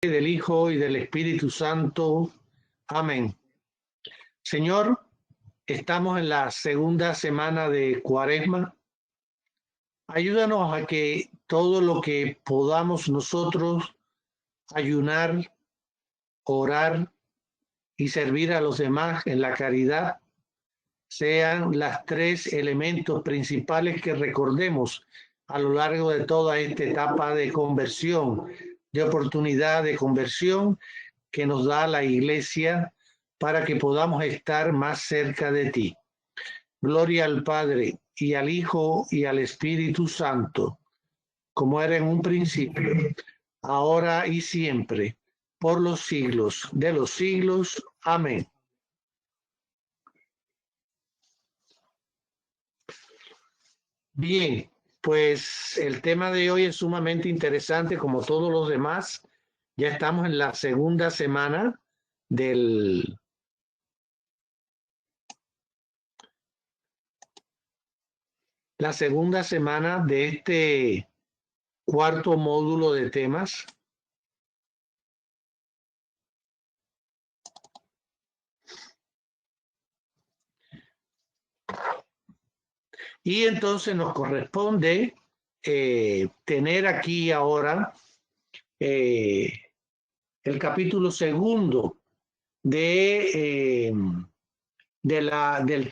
Del Hijo y del Espíritu Santo. Amén. Señor, estamos en la segunda semana de Cuaresma. Ayúdanos a que todo lo que podamos nosotros ayunar, orar y servir a los demás en la caridad sean los tres elementos principales que recordemos a lo largo de toda esta etapa de conversión, de oportunidad de conversión que nos da la Iglesia para que podamos estar más cerca de ti. Gloria al Padre y al Hijo y al Espíritu Santo, como era en un principio, ahora y siempre, por los siglos de los siglos. Amén. Bien, pues el tema de hoy es sumamente interesante, como todos los demás. Ya estamos en la segunda semana de este cuarto módulo de temas. Y entonces nos corresponde tener aquí ahora el capítulo segundo del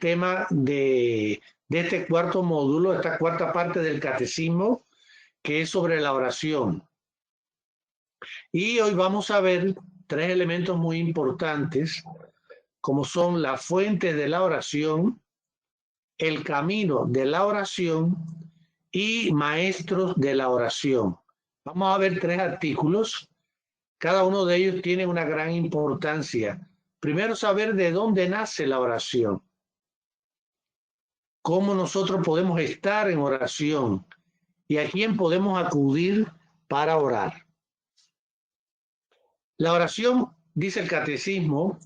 tema de este cuarto módulo, esta cuarta parte del catecismo, que es sobre la oración. Y hoy vamos a ver tres elementos muy importantes, como son la fuente de la oración, el camino de la oración y maestros de la oración. Vamos a ver tres artículos. Cada uno de ellos tiene una gran importancia. Primero, saber de dónde nace la oración. Cómo nosotros podemos estar en oración y a quién podemos acudir para orar. La oración, dice el catecismo,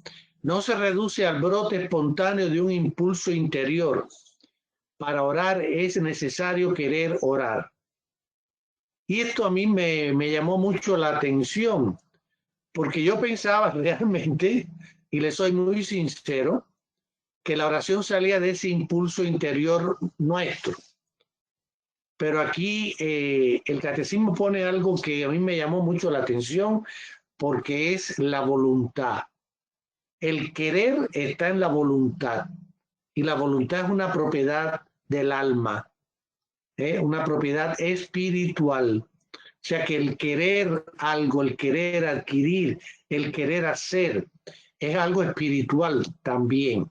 no se reduce al brote espontáneo de un impulso interior. Para orar es necesario querer orar. Y esto a mí me llamó mucho la atención, porque yo pensaba realmente, y le soy muy sincero, que la oración salía de ese impulso interior nuestro. Pero aquí el catecismo pone algo que a mí me llamó mucho la atención, porque es la voluntad. El querer está en la voluntad, y la voluntad es una propiedad del alma, una propiedad espiritual. O sea que el querer algo, el querer adquirir, el querer hacer, es algo espiritual también.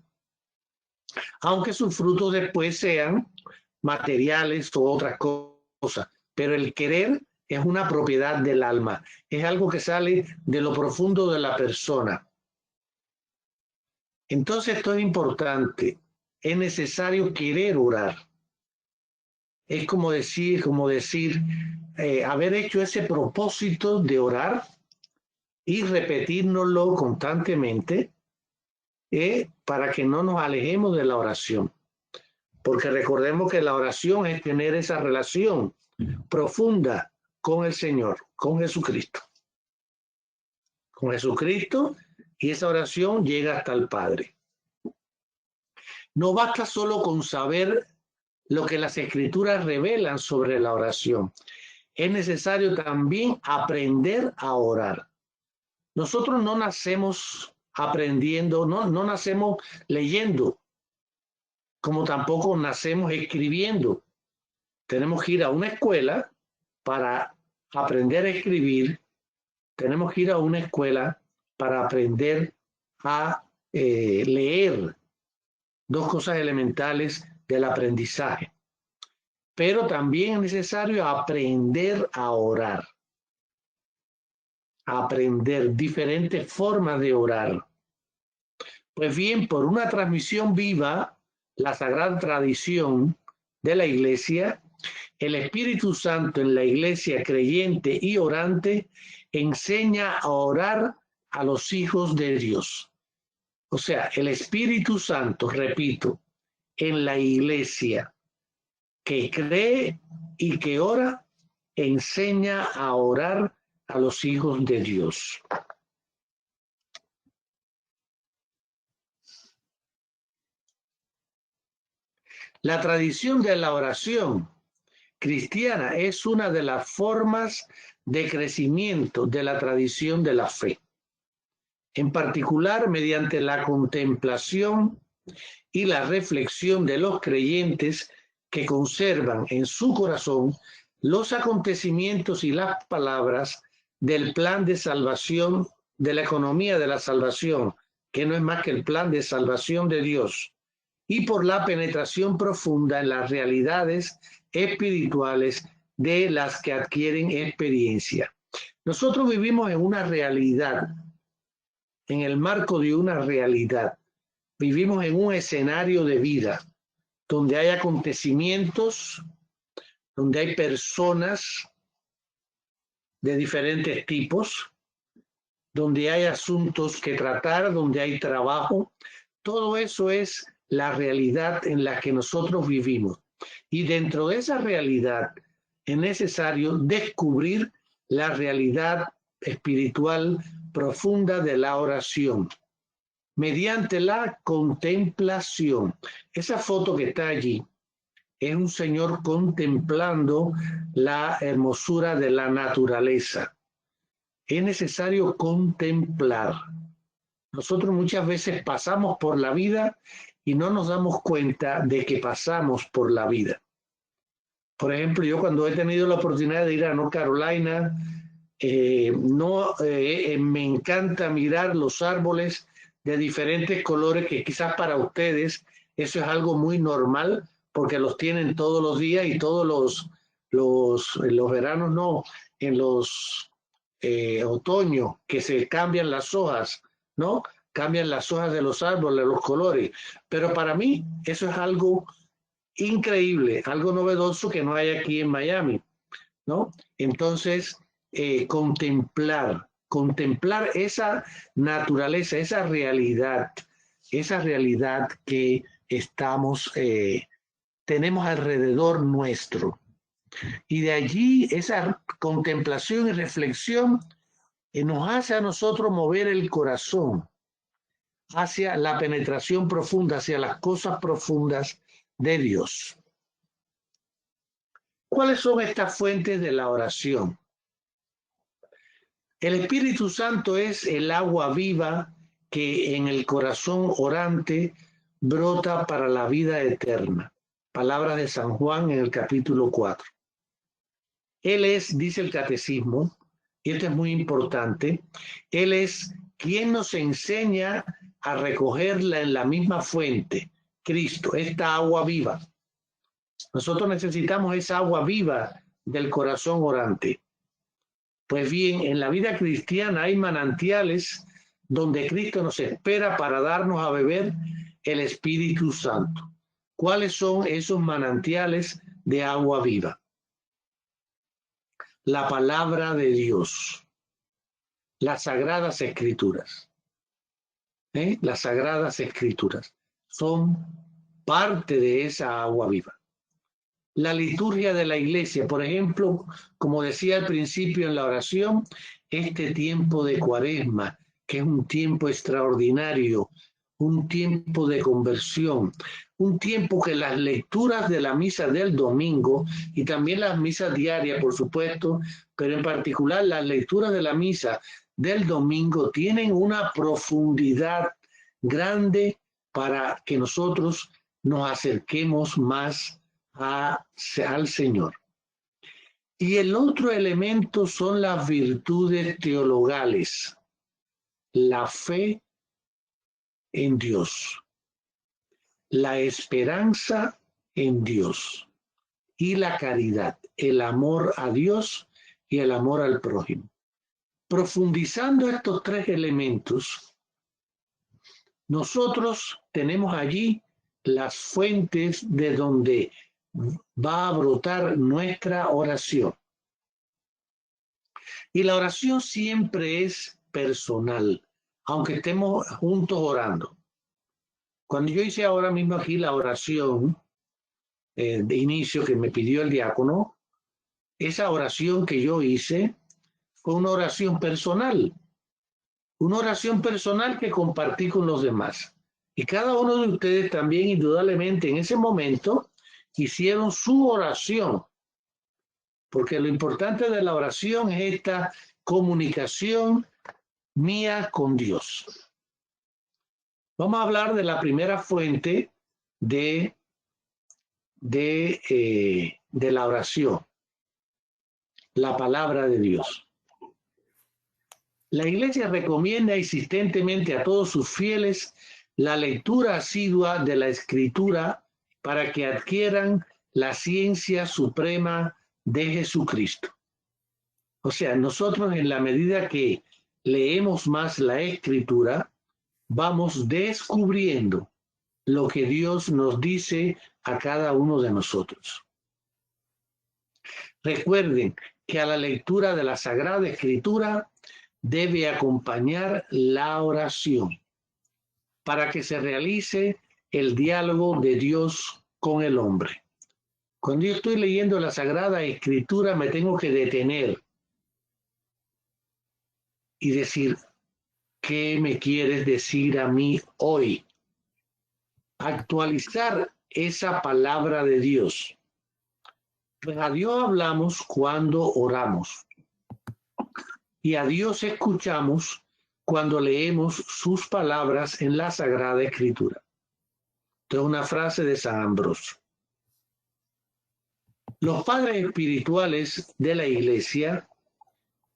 Aunque sus frutos después sean materiales o otras cosas. Pero el querer es una propiedad del alma, es algo que sale de lo profundo de la persona. Entonces esto es importante, es necesario querer orar. Es como decir, haber hecho ese propósito de orar y repetírnoslo constantemente para que no nos alejemos de la oración. Porque recordemos que la oración es tener esa relación profunda con el Señor, con Jesucristo. Con Jesucristo, y esa oración llega hasta el Padre. No basta solo con saber lo que las Escrituras revelan sobre la oración. Es necesario también aprender a orar. Nosotros no nacemos aprendiendo, no nacemos leyendo, como tampoco nacemos escribiendo. Tenemos que ir a una escuela para aprender a escribir. Tenemos que ir a una escuela para aprender a leer. Dos cosas elementales del aprendizaje. Pero también es necesario aprender a orar. Aprender diferentes formas de orar. Pues bien, por una transmisión viva, la sagrada tradición de la Iglesia, el Espíritu Santo en la Iglesia creyente y orante enseña a orar a los hijos de Dios. O sea, el Espíritu Santo, repito, en la Iglesia que cree y que ora, enseña a orar a los hijos de Dios. La tradición de la oración cristiana es una de las formas de crecimiento de la tradición de la fe, en particular mediante la contemplación y la reflexión de los creyentes que conservan en su corazón los acontecimientos y las palabras del plan de salvación, de la economía de la salvación, que no es más que el plan de salvación de Dios, y por la penetración profunda en las realidades espirituales de las que adquieren experiencia. Nosotros vivimos en una realidad, en el marco de una realidad. Vivimos en un escenario de vida donde hay acontecimientos, donde hay personas de diferentes tipos, donde hay asuntos que tratar, donde hay trabajo. Todo eso es la realidad en la que nosotros vivimos. Y dentro de esa realidad es necesario descubrir la realidad espiritual profunda de la oración, mediante la contemplación. Esa foto que está allí es un señor contemplando la hermosura de la naturaleza. Es necesario contemplar. Nosotros muchas veces pasamos por la vida y no nos damos cuenta de que pasamos por la vida. Por ejemplo, yo cuando he tenido la oportunidad de ir a North Carolina, me encanta mirar los árboles de diferentes colores que quizás para ustedes eso es algo muy normal porque los tienen todos los días y todos en los veranos no, en los otoños que se cambian las hojas, ¿no? Cambian las hojas de los árboles, los colores. Pero para mí eso es algo increíble, algo novedoso que no hay aquí en Miami, ¿no? Entonces, contemplar esa naturaleza, esa realidad que tenemos alrededor nuestro. Y de allí esa contemplación y reflexión nos hace a nosotros mover el corazón hacia la penetración profunda, hacia las cosas profundas de Dios. ¿Cuáles son estas fuentes de la oración? El Espíritu Santo es el agua viva que en el corazón orante brota para la vida eterna. Palabras de San Juan en el capítulo 4. Él es, dice el catecismo, y esto es muy importante, Él es quien nos enseña a recogerla en la misma fuente, Cristo, esta agua viva. Nosotros necesitamos esa agua viva del corazón orante. Pues bien, en la vida cristiana hay manantiales donde Cristo nos espera para darnos a beber el Espíritu Santo. ¿Cuáles son esos manantiales de agua viva? La palabra de Dios, las sagradas escrituras. Las sagradas escrituras son parte de esa agua viva. La liturgia de la iglesia, por ejemplo, como decía al principio en la oración, este tiempo de Cuaresma, que es un tiempo extraordinario, un tiempo de conversión, un tiempo que las lecturas de la misa del domingo y también las misas diarias, por supuesto, pero en particular las lecturas de la misa del domingo tienen una profundidad grande para que nosotros nos acerquemos más al Señor. Y el otro elemento son las virtudes teologales, la fe en Dios, la esperanza en Dios y la caridad, el amor a Dios y el amor al prójimo. Profundizando estos tres elementos, nosotros tenemos allí las fuentes de donde va a brotar nuestra oración. Y la oración siempre es personal, aunque estemos juntos orando. Cuando yo hice ahora mismo aquí la oración de inicio que me pidió el diácono, esa oración que yo hice fue una oración personal que compartí con los demás. Y cada uno de ustedes también, indudablemente, en ese momento hicieron su oración, porque lo importante de la oración es esta comunicación mía con Dios. Vamos a hablar de la primera fuente de la oración, la palabra de Dios. La Iglesia recomienda insistentemente a todos sus fieles la lectura asidua de la Escritura para que adquieran la ciencia suprema de Jesucristo. O sea, nosotros en la medida que leemos más la Escritura, vamos descubriendo lo que Dios nos dice a cada uno de nosotros. Recuerden que a la lectura de la Sagrada Escritura debe acompañar la oración para que se realice el diálogo de Dios con el hombre. Cuando yo estoy leyendo la Sagrada Escritura, me tengo que detener y decir, ¿qué me quieres decir a mí hoy? Actualizar esa palabra de Dios. Pues a Dios hablamos cuando oramos y a Dios escuchamos cuando leemos sus palabras en la Sagrada Escritura. Esto es una frase de San Ambrosio. Los padres espirituales de la Iglesia,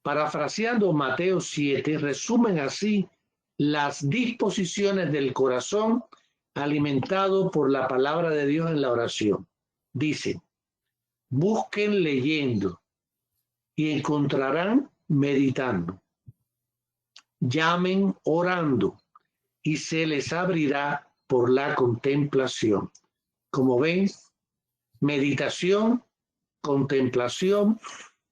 parafraseando Mateo 7, resumen así las disposiciones del corazón alimentado por la palabra de Dios en la oración. Dicen, busquen leyendo y encontrarán meditando. Llamen orando y se les abrirá por la contemplación. Como ven, meditación, contemplación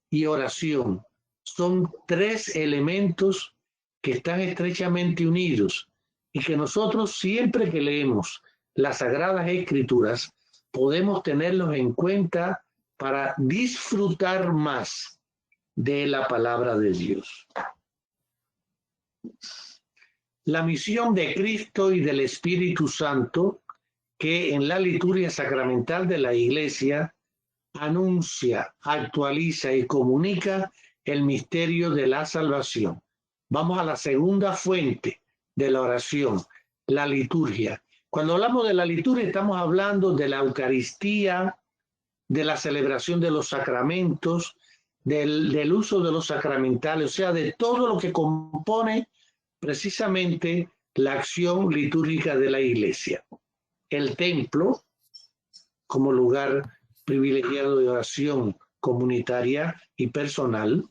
y oración son tres elementos que están estrechamente unidos y que nosotros siempre que leemos las Sagradas Escrituras podemos tenerlos en cuenta para disfrutar más de la palabra de Dios. La misión de Cristo y del Espíritu Santo, que en la liturgia sacramental de la Iglesia anuncia, actualiza y comunica el misterio de la salvación. Vamos a la segunda fuente de la oración, la liturgia. Cuando hablamos de la liturgia estamos hablando de la Eucaristía, de la celebración de los sacramentos, del uso de los sacramentales, o sea, de todo lo que compone precisamente la acción litúrgica de la Iglesia. El templo, como lugar privilegiado de oración comunitaria y personal.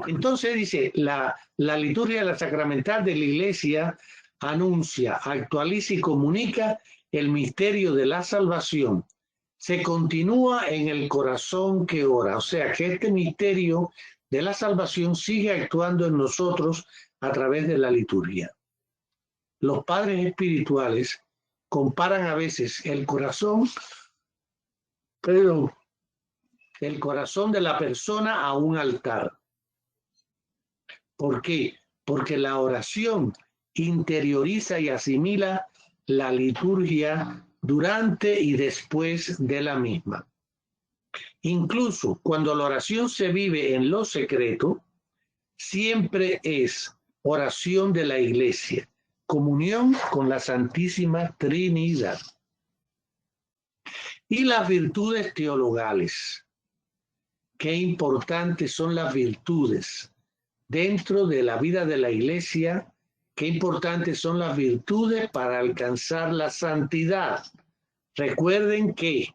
Entonces dice, la liturgia de la sacramental de la Iglesia anuncia, actualiza y comunica el misterio de la salvación. Se continúa en el corazón que ora, o sea que este misterio de la salvación sigue actuando en nosotros a través de la liturgia. Los padres espirituales comparan a veces el corazón de la persona a un altar. ¿Por qué? Porque la oración interioriza y asimila la liturgia durante y después de la misma. Incluso cuando la oración se vive en lo secreto, siempre es oración de la Iglesia, comunión con la Santísima Trinidad. Y las virtudes teologales. Qué importantes son las virtudes dentro de la vida de la Iglesia, qué importantes son las virtudes para alcanzar la santidad. Recuerden que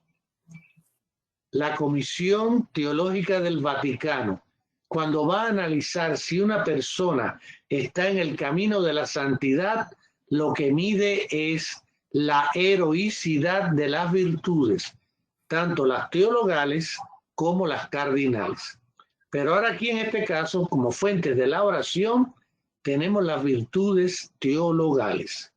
la Comisión Teológica del Vaticano, cuando va a analizar si una persona está en el camino de la santidad, lo que mide es la heroicidad de las virtudes, tanto las teologales como las cardinales. Pero ahora aquí en este caso, como fuentes de la oración, tenemos las virtudes teologales.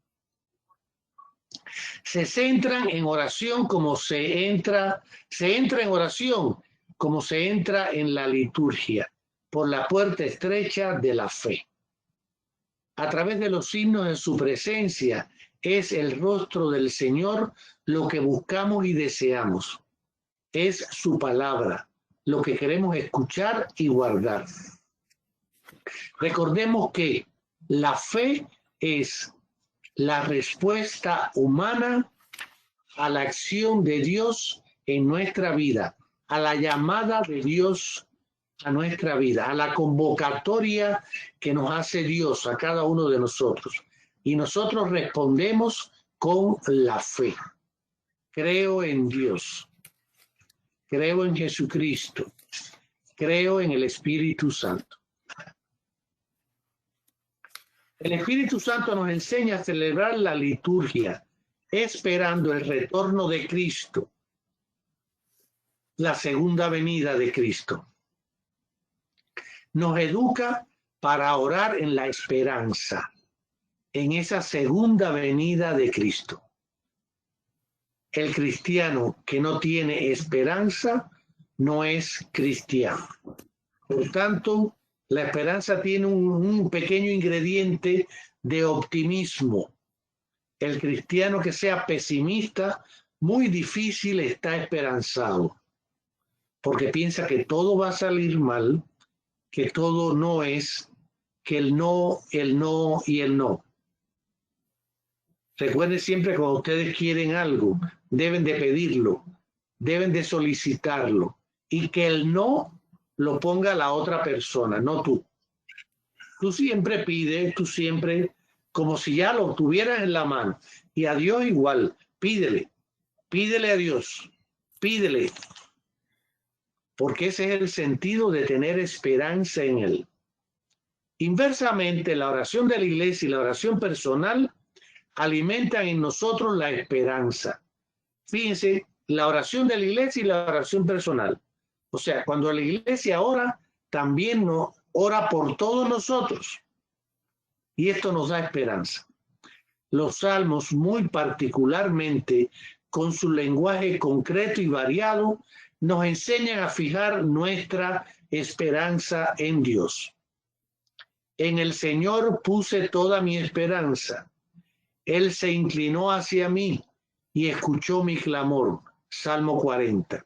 Se centran en oración como se entra en oración como se entra en la liturgia, por la puerta estrecha de la fe. A través de los signos de su presencia es el rostro del Señor lo que buscamos y deseamos. Es su palabra, lo que queremos escuchar y guardar. Recordemos que la fe es la respuesta humana a la acción de Dios en nuestra vida, a la llamada de Dios a nuestra vida, a la convocatoria que nos hace Dios a cada uno de nosotros. Y nosotros respondemos con la fe. Creo en Dios, creo en Jesucristo, creo en el Espíritu Santo. El Espíritu Santo nos enseña a celebrar la liturgia, esperando el retorno de Cristo, la segunda venida de Cristo. Nos educa para orar en la esperanza, en esa segunda venida de Cristo. El cristiano que no tiene esperanza no es cristiano. Por tanto, la esperanza tiene un pequeño ingrediente de optimismo. El cristiano que sea pesimista, muy difícil está esperanzado, porque piensa que todo va a salir mal, que todo no es, que el no y el no. Recuerden siempre, cuando ustedes quieren algo, deben de pedirlo, deben de solicitarlo, y que el no lo ponga la otra persona, no tú. Tú siempre pides, tú siempre, como si ya lo tuvieras en la mano. Y a Dios igual, pídele a Dios, pídele. Porque ese es el sentido de tener esperanza en Él. Inversamente, la oración de la iglesia y la oración personal alimentan en nosotros la esperanza. Fíjense, la oración de la iglesia y la oración personal. O sea, cuando la iglesia ora, también nos ora por todos nosotros. Y esto nos da esperanza. Los salmos, muy particularmente, con su lenguaje concreto y variado, nos enseñan a fijar nuestra esperanza en Dios. En el Señor puse toda mi esperanza. Él se inclinó hacia mí y escuchó mi clamor. Salmo 40.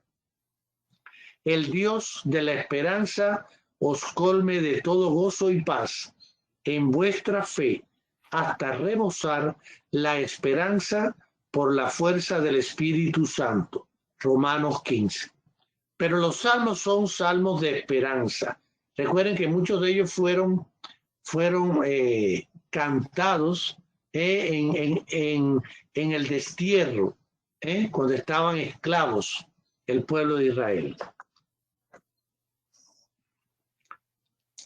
El Dios de la esperanza os colme de todo gozo y paz en vuestra fe, hasta rebosar la esperanza por la fuerza del Espíritu Santo. Romanos 15. Pero los salmos son salmos de esperanza. Recuerden que muchos de ellos fueron cantados en el destierro, cuando estaban esclavos el pueblo de Israel.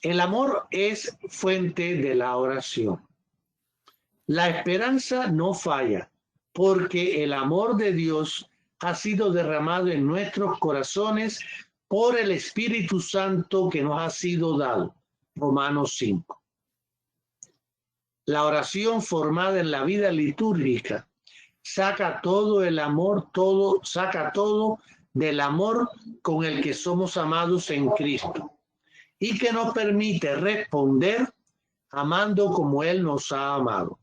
El amor es fuente de la oración. La esperanza no falla, porque el amor de Dios ha sido derramado en nuestros corazones por el Espíritu Santo que nos ha sido dado. Romanos 5. La oración formada en la vida litúrgica saca todo el amor, saca todo del amor con el que somos amados en Cristo y que nos permite responder amando como Él nos ha amado.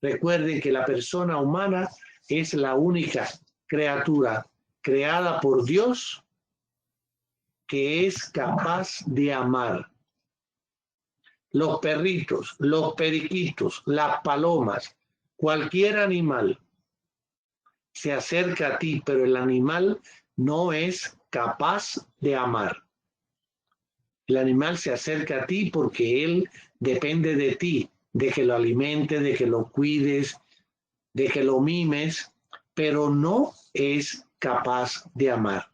Recuerden que la persona humana es la única criatura creada por Dios que es capaz de amar. Los perritos, los periquitos, las palomas, cualquier animal se acerca a ti, pero el animal no es capaz de amar. El animal se acerca a ti porque él depende de ti, de que lo alimentes, de que lo cuides, de que lo mimes, pero no es capaz de amar.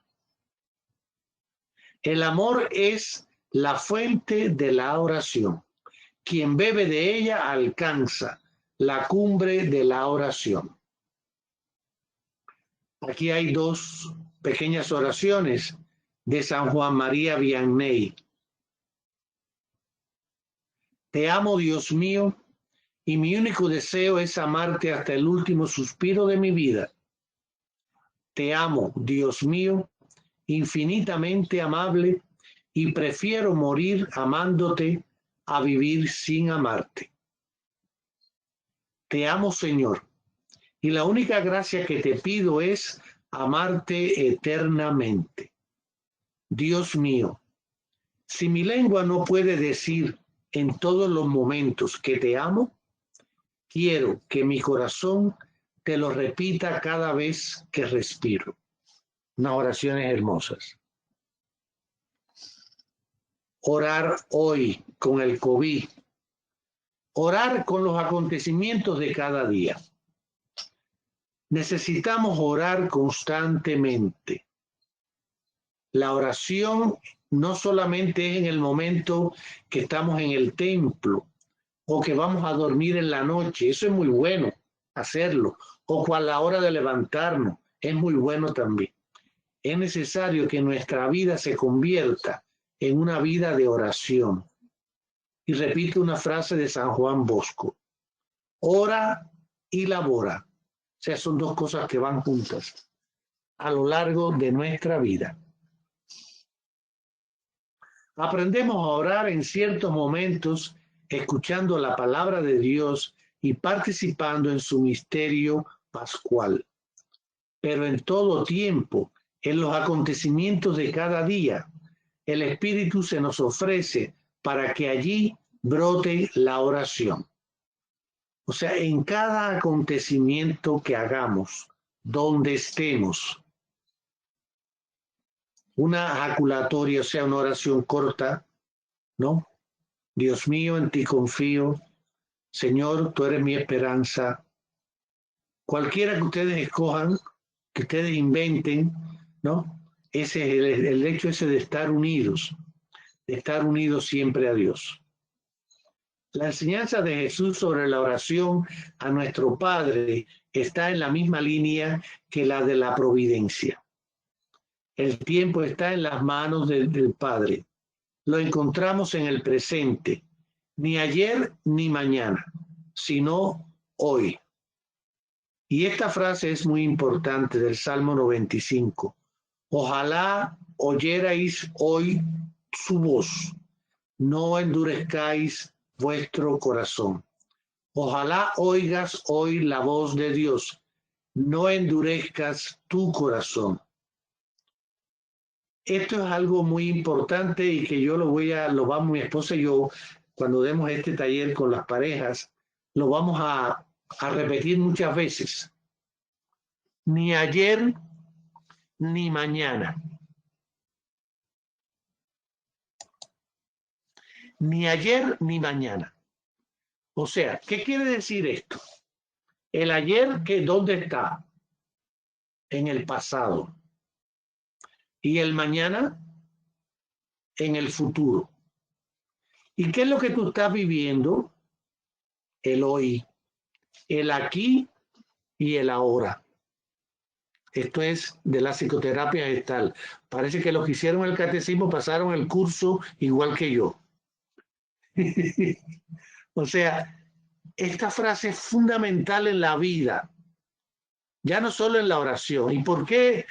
El amor es la fuente de la oración. Quien bebe de ella alcanza la cumbre de la oración. Aquí hay dos pequeñas oraciones de San Juan María Vianney. Te amo, Dios mío, y mi único deseo es amarte hasta el último suspiro de mi vida. Te amo, Dios mío, infinitamente amable, y prefiero morir amándote a vivir sin amarte. Te amo, Señor, y la única gracia que te pido es amarte eternamente. Dios mío, si mi lengua no puede decir en todos los momentos que te amo, quiero que mi corazón te lo repita cada vez que respiro. Unas oraciones hermosas. Orar hoy con el COVID. Orar con los acontecimientos de cada día. Necesitamos orar constantemente. La oración no solamente es en el momento que estamos en el templo o que vamos a dormir en la noche. Eso es muy bueno hacerlo. O a la hora de levantarnos. Es muy bueno también. Es necesario que nuestra vida se convierta en una vida de oración. Y repito una frase de San Juan Bosco: ora y labora. O sea, son dos cosas que van juntas a lo largo de nuestra vida. Aprendemos a orar en ciertos momentos, escuchando la palabra de Dios y participando en su misterio pascual. Pero en todo tiempo, en los acontecimientos de cada día, el Espíritu se nos ofrece para que allí brote la oración. O sea, en cada acontecimiento que hagamos, donde estemos, una ejaculatoria, o sea, una oración corta, ¿no? Dios mío, en ti confío. Señor, tú eres mi esperanza. Cualquiera que ustedes escojan, que ustedes inventen, ¿no? Ese es el hecho ese de estar unidos siempre a Dios. La enseñanza de Jesús sobre la oración a nuestro Padre está en la misma línea que la de la providencia. El tiempo está en las manos del Padre. Lo encontramos en el presente, ni ayer ni mañana, sino hoy. Y esta frase es muy importante del Salmo 95. Ojalá oyerais hoy su voz, no endurezcáis vuestro corazón. Ojalá oigas hoy la voz de Dios, no endurezcas tu corazón. Esto es algo muy importante y que yo lo vamos, mi esposa y yo, cuando demos este taller con las parejas, lo vamos a repetir muchas veces. Ni ayer ni mañana. Ni ayer ni mañana. O sea, ¿qué quiere decir esto? El ayer, ¿dónde está? En el pasado. Y el mañana, en el futuro. ¿Y qué es lo que tú estás viviendo? El hoy, el aquí y el ahora. Esto es de la psicoterapia gestal. Parece que los que hicieron el catecismo pasaron el curso igual que yo. O sea, esta frase es fundamental en la vida, ya no solo en la oración. ¿Y por qué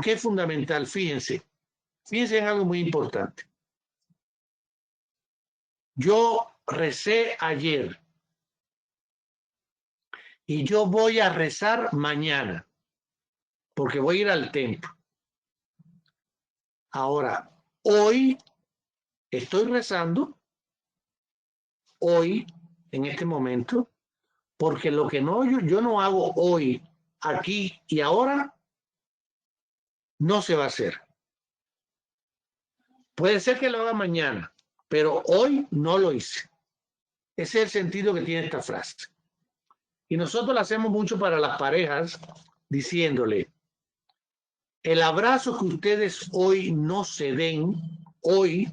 es fundamental? Fíjense en algo muy importante. Yo recé ayer y yo voy a rezar mañana, porque voy a ir al templo. Ahora, hoy estoy rezando, hoy, en este momento, porque lo que yo no hago hoy, aquí y ahora, no se va a hacer. Puede ser que lo haga mañana, pero hoy no lo hice. Ese es el sentido que tiene esta frase. Y nosotros lo hacemos mucho para las parejas, diciéndole: el abrazo que ustedes hoy no se den, hoy,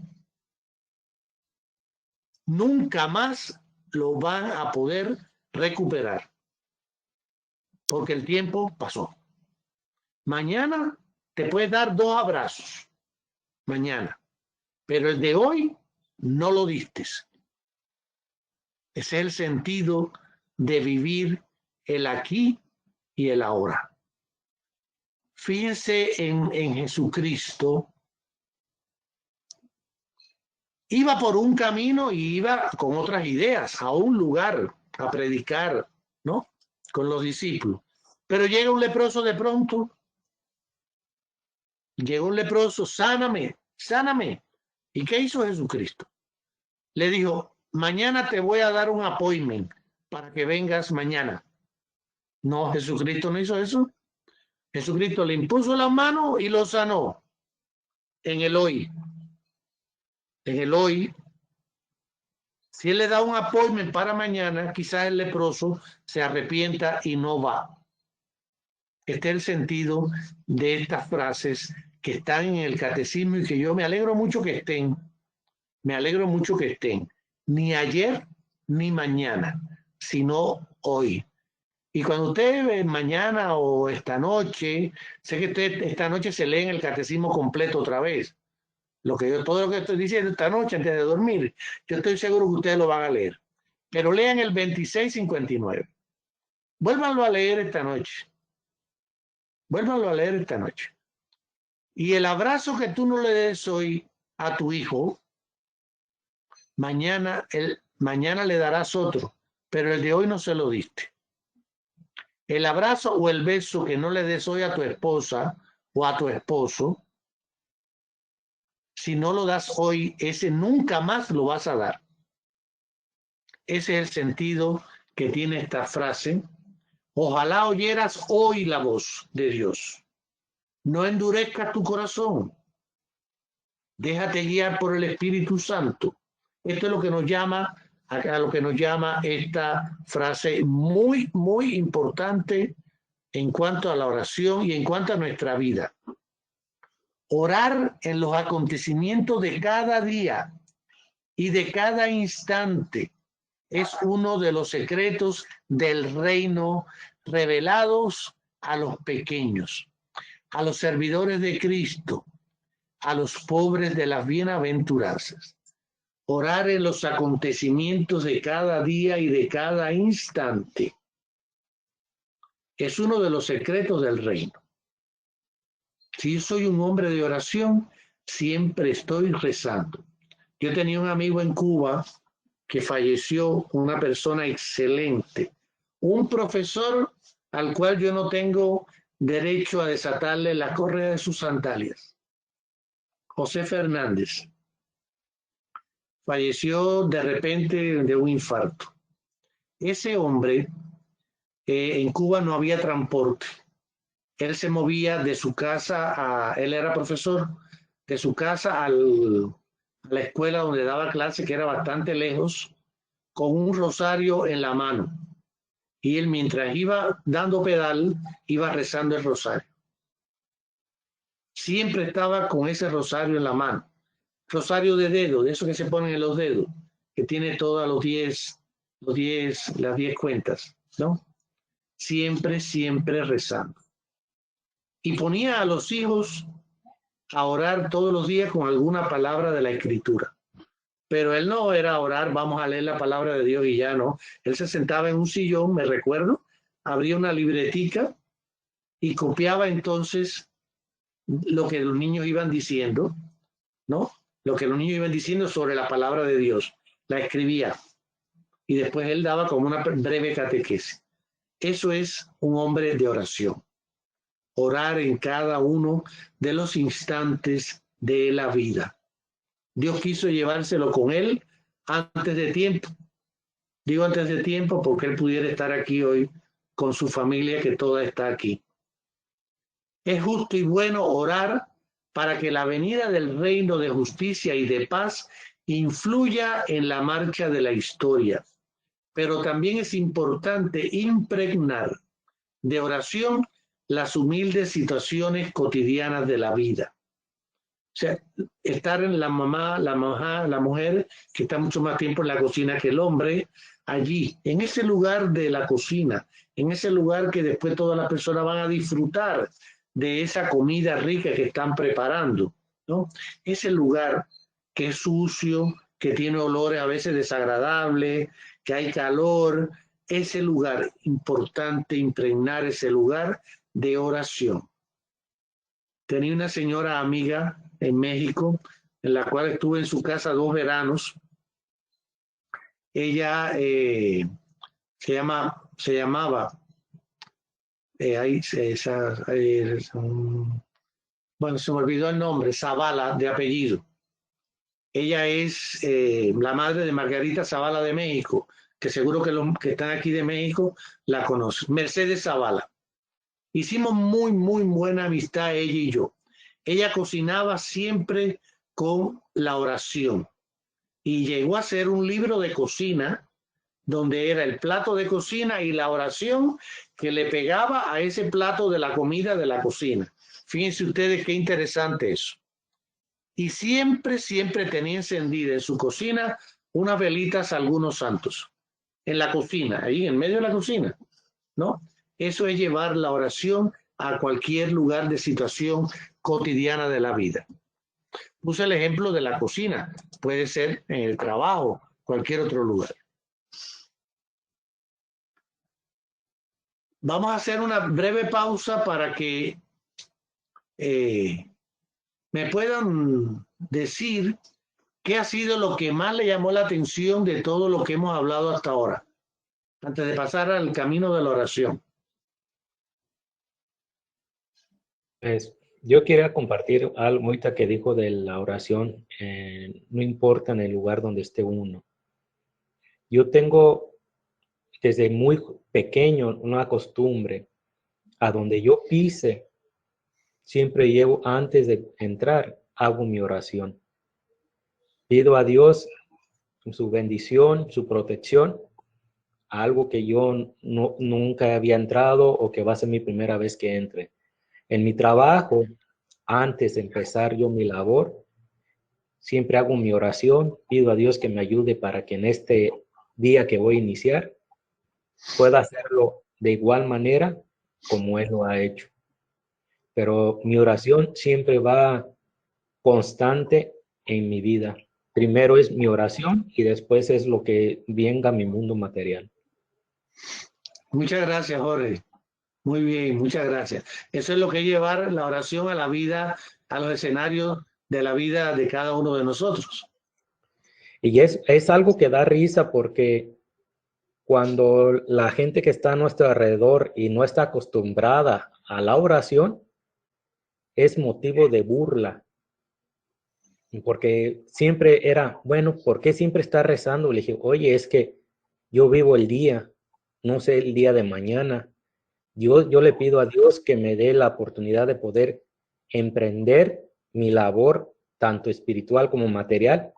nunca más lo van a poder recuperar, porque el tiempo pasó. Mañana te puedes dar 2 abrazos, mañana, pero el de hoy no lo diste. Ese es el sentido de vivir el aquí y el ahora. fíjense en Jesucristo. Iba por un camino y iba con otras ideas a un lugar a predicar, ¿no? Con los discípulos. Pero llega un leproso de pronto. Llegó un leproso, sáname, sáname. ¿Y qué hizo Jesucristo? Le dijo, mañana te voy a dar un appointment para que vengas mañana. No, Jesucristo no hizo eso. Jesucristo le impuso la mano y lo sanó en el hoy. En el hoy, si él le da un appointment para mañana, quizás el leproso se arrepienta y no va. Este es el sentido de estas frases que están en el catecismo y que yo me alegro mucho que estén. Me alegro mucho que estén. Ni ayer ni mañana, sino hoy. Y cuando usted ve mañana o esta noche, sé que usted esta noche se lee en el catecismo completo otra vez. Todo lo que estoy diciendo esta noche antes de dormir, yo estoy seguro que ustedes lo van a leer. Pero lean el 2659. Vuélvanlo a leer esta noche. Vuélvanlo a leer esta noche. Y el abrazo que tú no le des hoy a tu hijo, mañana le darás otro, pero el de hoy no se lo diste. El abrazo o el beso que no le des hoy a tu esposa o a tu esposo, si no lo das hoy, ese nunca más lo vas a dar. Ese es el sentido que tiene esta frase. Ojalá oyeras hoy la voz de Dios. No endurezcas tu corazón. Déjate guiar por el Espíritu Santo. Esto es lo que nos llama, a lo que nos llama esta frase muy, muy importante en cuanto a la oración y en cuanto a nuestra vida. Orar en los acontecimientos de cada día y de cada instante es uno de los secretos del reino revelados a los pequeños, a los servidores de Cristo, a los pobres de las bienaventuranzas. Orar en los acontecimientos de cada día y de cada instante es uno de los secretos del reino. Si yo soy un hombre de oración, siempre estoy rezando. Yo tenía un amigo en Cuba que falleció, una persona excelente, un profesor al cual yo no tengo derecho a desatarle la correa de sus sandalias. José Fernández falleció de repente de un infarto. Ese hombre, en Cuba no había transporte. Él se movía de su casa, él era profesor, de su casa a la escuela donde daba clase, que era bastante lejos, con un rosario en la mano. Y él, mientras iba dando pedal, iba rezando el rosario. Siempre estaba con ese rosario en la mano. Rosario de dedo, de eso que se ponen en los dedos, que tiene todas las 10 cuentas, ¿no? Siempre, siempre rezando. Y ponía a los hijos a orar todos los días con alguna palabra de la Escritura. Pero él no era orar, vamos a leer la palabra de Dios y ya no. Él se sentaba en un sillón, me recuerdo, abría una libretica y copiaba entonces lo que los niños iban diciendo, ¿no? Lo que los niños iban diciendo sobre la palabra de Dios. La escribía y después él daba como una breve catequesis. Eso es un hombre de oración. Orar en cada uno de los instantes de la vida. Dios quiso llevárselo con él antes de tiempo. Digo antes de tiempo porque él pudiera estar aquí hoy con su familia que toda está aquí. Es justo y bueno orar para que la venida del reino de justicia y de paz influya en la marcha de la historia. Pero también es importante impregnar de oración las humildes situaciones cotidianas de la vida. O sea, estar en la mujer que está mucho más tiempo en la cocina que el hombre, allí, en ese lugar de la cocina, en ese lugar que después todas las personas van a disfrutar de esa comida rica que están preparando, ¿no? Ese lugar que es sucio, que tiene olores a veces desagradables, que hay calor, ese lugar, importante impregnar ese lugar de oración. tenía una señora amiga en México, en la cual estuve en su casa 2 veranos. Ella se llamaba, bueno, se me olvidó el nombre, Zavala de apellido. Ella es la madre de Margarita Zavala de México, que seguro que los que están aquí de México la conocen. Mercedes Zavala. Hicimos muy, muy buena amistad ella y yo. Ella cocinaba siempre con la oración y llegó a hacer un libro de cocina donde era el plato de cocina y la oración que le pegaba a ese plato de la comida de la cocina. Fíjense ustedes qué interesante eso. Y siempre, siempre tenía encendida en su cocina unas velitas a algunos santos. En la cocina, ahí en medio de la cocina, ¿no? Eso es llevar la oración a cualquier lugar de situación cotidiana de la vida. Puse el ejemplo de la cocina, puede ser en el trabajo, cualquier otro lugar. Vamos a hacer una breve pausa para que me puedan decir qué ha sido lo que más le llamó la atención de todo lo que hemos hablado hasta ahora, antes de pasar al camino de la oración. Pues, yo quería compartir algo ahorita que dijo de la oración, no importa en el lugar donde esté uno. Yo tengo desde muy pequeño una costumbre, a donde yo pise, siempre llevo antes de entrar, hago mi oración. Pido a Dios su bendición, su protección, a algo que yo nunca había entrado o que va a ser mi primera vez que entre. En mi trabajo, antes de empezar yo mi labor, siempre hago mi oración, pido a Dios que me ayude para que en este día que voy a iniciar pueda hacerlo de igual manera como Él lo ha hecho. Pero mi oración siempre va constante en mi vida. Primero es mi oración y después es lo que venga a mi mundo material. Muchas gracias, Jorge. Muy bien, muchas gracias. Eso es lo que es llevar la oración a la vida, a los escenarios de la vida de cada uno de nosotros. Y es algo que da risa porque cuando la gente que está a nuestro alrededor y no está acostumbrada a la oración, es motivo de burla. Porque siempre era, bueno, ¿por qué siempre está rezando? Le dije, oye, es que yo vivo el día, no sé el día de mañana. Yo le pido a Dios que me dé la oportunidad de poder emprender mi labor, tanto espiritual como material,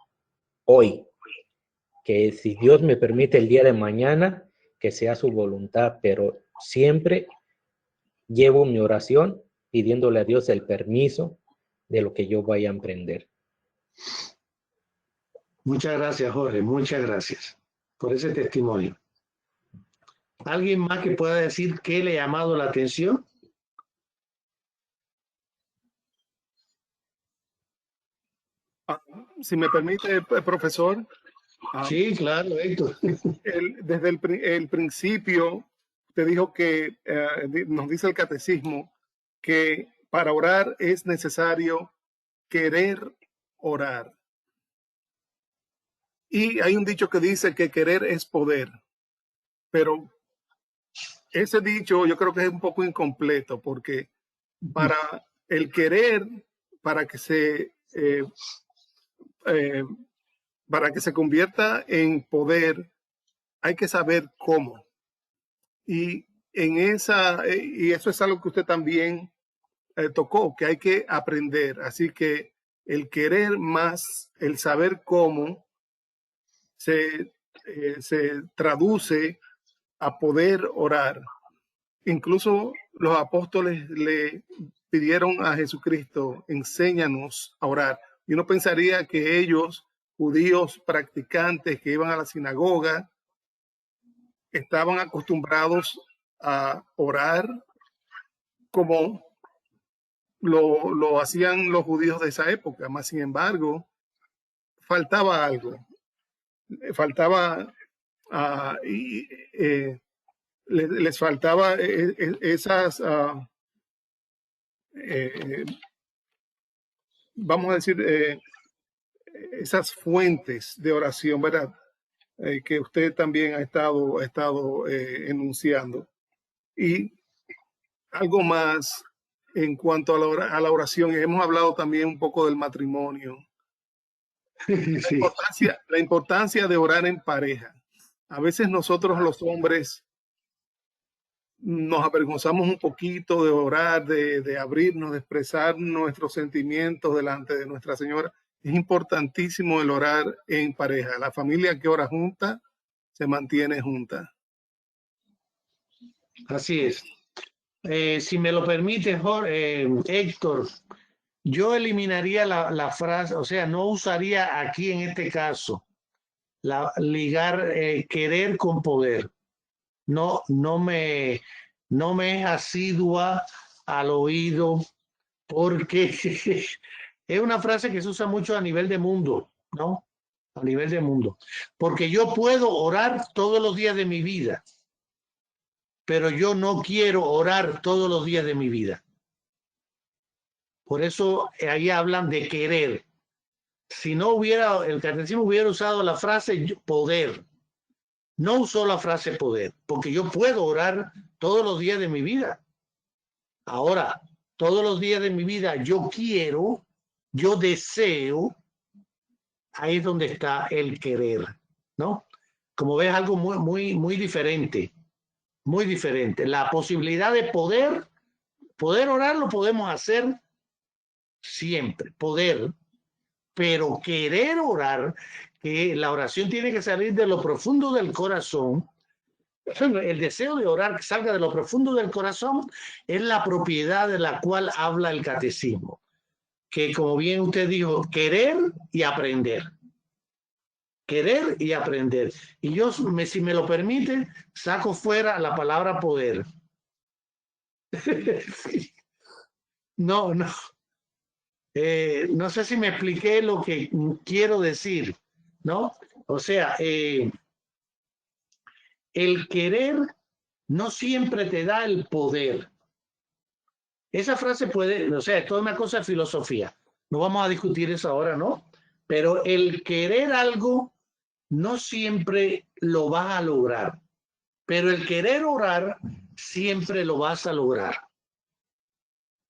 hoy. Que si Dios me permite el día de mañana, que sea su voluntad, pero siempre llevo mi oración pidiéndole a Dios el permiso de lo que yo vaya a emprender. Muchas gracias, Jorge. Muchas gracias por ese testimonio. ¿Alguien más que pueda decir qué le ha llamado la atención? Si me permite, profesor. Sí, claro, Héctor. Desde el principio, usted dijo que nos dice el catecismo que para orar es necesario querer orar. Y hay un dicho que dice que querer es poder, pero ese dicho yo creo que es un poco incompleto porque para el querer, para que se convierta en poder, hay que saber cómo. Y y eso es algo que usted también tocó, que hay que aprender. Así que el querer más, el saber cómo, se traduce a poder orar. Incluso los apóstoles le pidieron a Jesucristo, enséñanos a orar. Y uno pensaría que ellos, judíos practicantes que iban a la sinagoga, estaban acostumbrados a orar como lo hacían los judíos de esa época. Más sin embargo, faltaba algo. Faltaba les faltaba esas vamos a decir, esas fuentes de oración, ¿verdad? Que usted también ha estado enunciando. Y algo más en cuanto a la oración, hemos hablado también un poco del matrimonio. Sí. La importancia de orar en pareja. A veces nosotros los hombres nos avergonzamos un poquito de orar, de abrirnos, de expresar nuestros sentimientos delante de Nuestra Señora. Es importantísimo el orar en pareja. La familia que ora junta se mantiene junta. Así es. Si me lo permite, Héctor, yo eliminaría la frase, o sea, no usaría aquí en este caso ligar querer con poder. No me es asidua al oído porque es una frase que se usa mucho a nivel de mundo, ¿no? A nivel de mundo. Porque yo puedo orar todos los días de mi vida, pero yo no quiero orar todos los días de mi vida. Por eso ahí hablan de querer. Si no hubiera, el catecismo hubiera usado la frase poder, no usó la frase poder, porque yo puedo orar todos los días de mi vida. Ahora, todos los días de mi vida yo quiero, yo deseo, ahí es donde está el querer, ¿no? Como ves, algo muy diferente, muy diferente. La posibilidad de poder orar lo podemos hacer siempre, poder, pero querer orar, que la oración tiene que salir de lo profundo del corazón. El deseo de orar que salga de lo profundo del corazón es la propiedad de la cual habla el catecismo, que como bien usted dijo, querer y aprender. Querer y aprender. Y yo, si me lo permite, saco fuera la palabra poder. No, no. No sé si me expliqué lo que quiero decir, ¿no? O sea, el querer no siempre te da el poder. Esa frase puede, o sea, es toda una cosa de filosofía. No vamos a discutir eso ahora, ¿no? Pero el querer algo no siempre lo vas a lograr. Pero el querer orar siempre lo vas a lograr.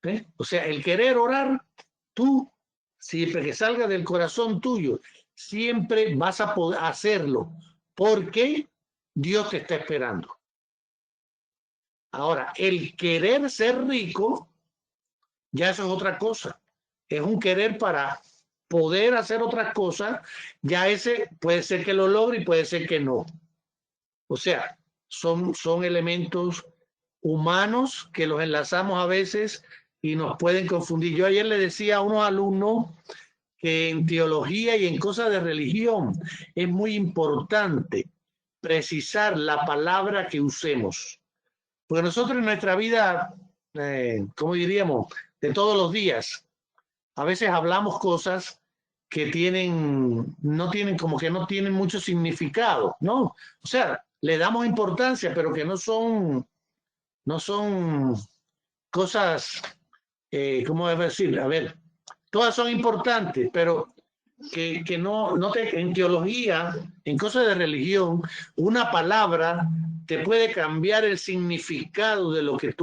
¿Eh? O sea, el querer orar, tú, siempre que salga del corazón tuyo, siempre vas a poder hacerlo, porque Dios te está esperando. Ahora, el querer ser rico, ya eso es otra cosa. Es un querer para poder hacer otras cosas, ya ese puede ser que lo logre y puede ser que no. O sea, son elementos humanos que los enlazamos a veces y nos pueden confundir. Yo ayer le decía a unos alumnos que en teología y en cosas de religión es muy importante precisar la palabra que usemos. Porque nosotros en nuestra vida, ¿cómo diríamos? De todos los días, a veces hablamos cosas que no tienen mucho significado, ¿no? O sea, le damos importancia, pero que no son cosas, ¿cómo debo decir? A ver, todas son importantes, pero que en teología, en cosas de religión, una palabra te puede cambiar el significado de lo que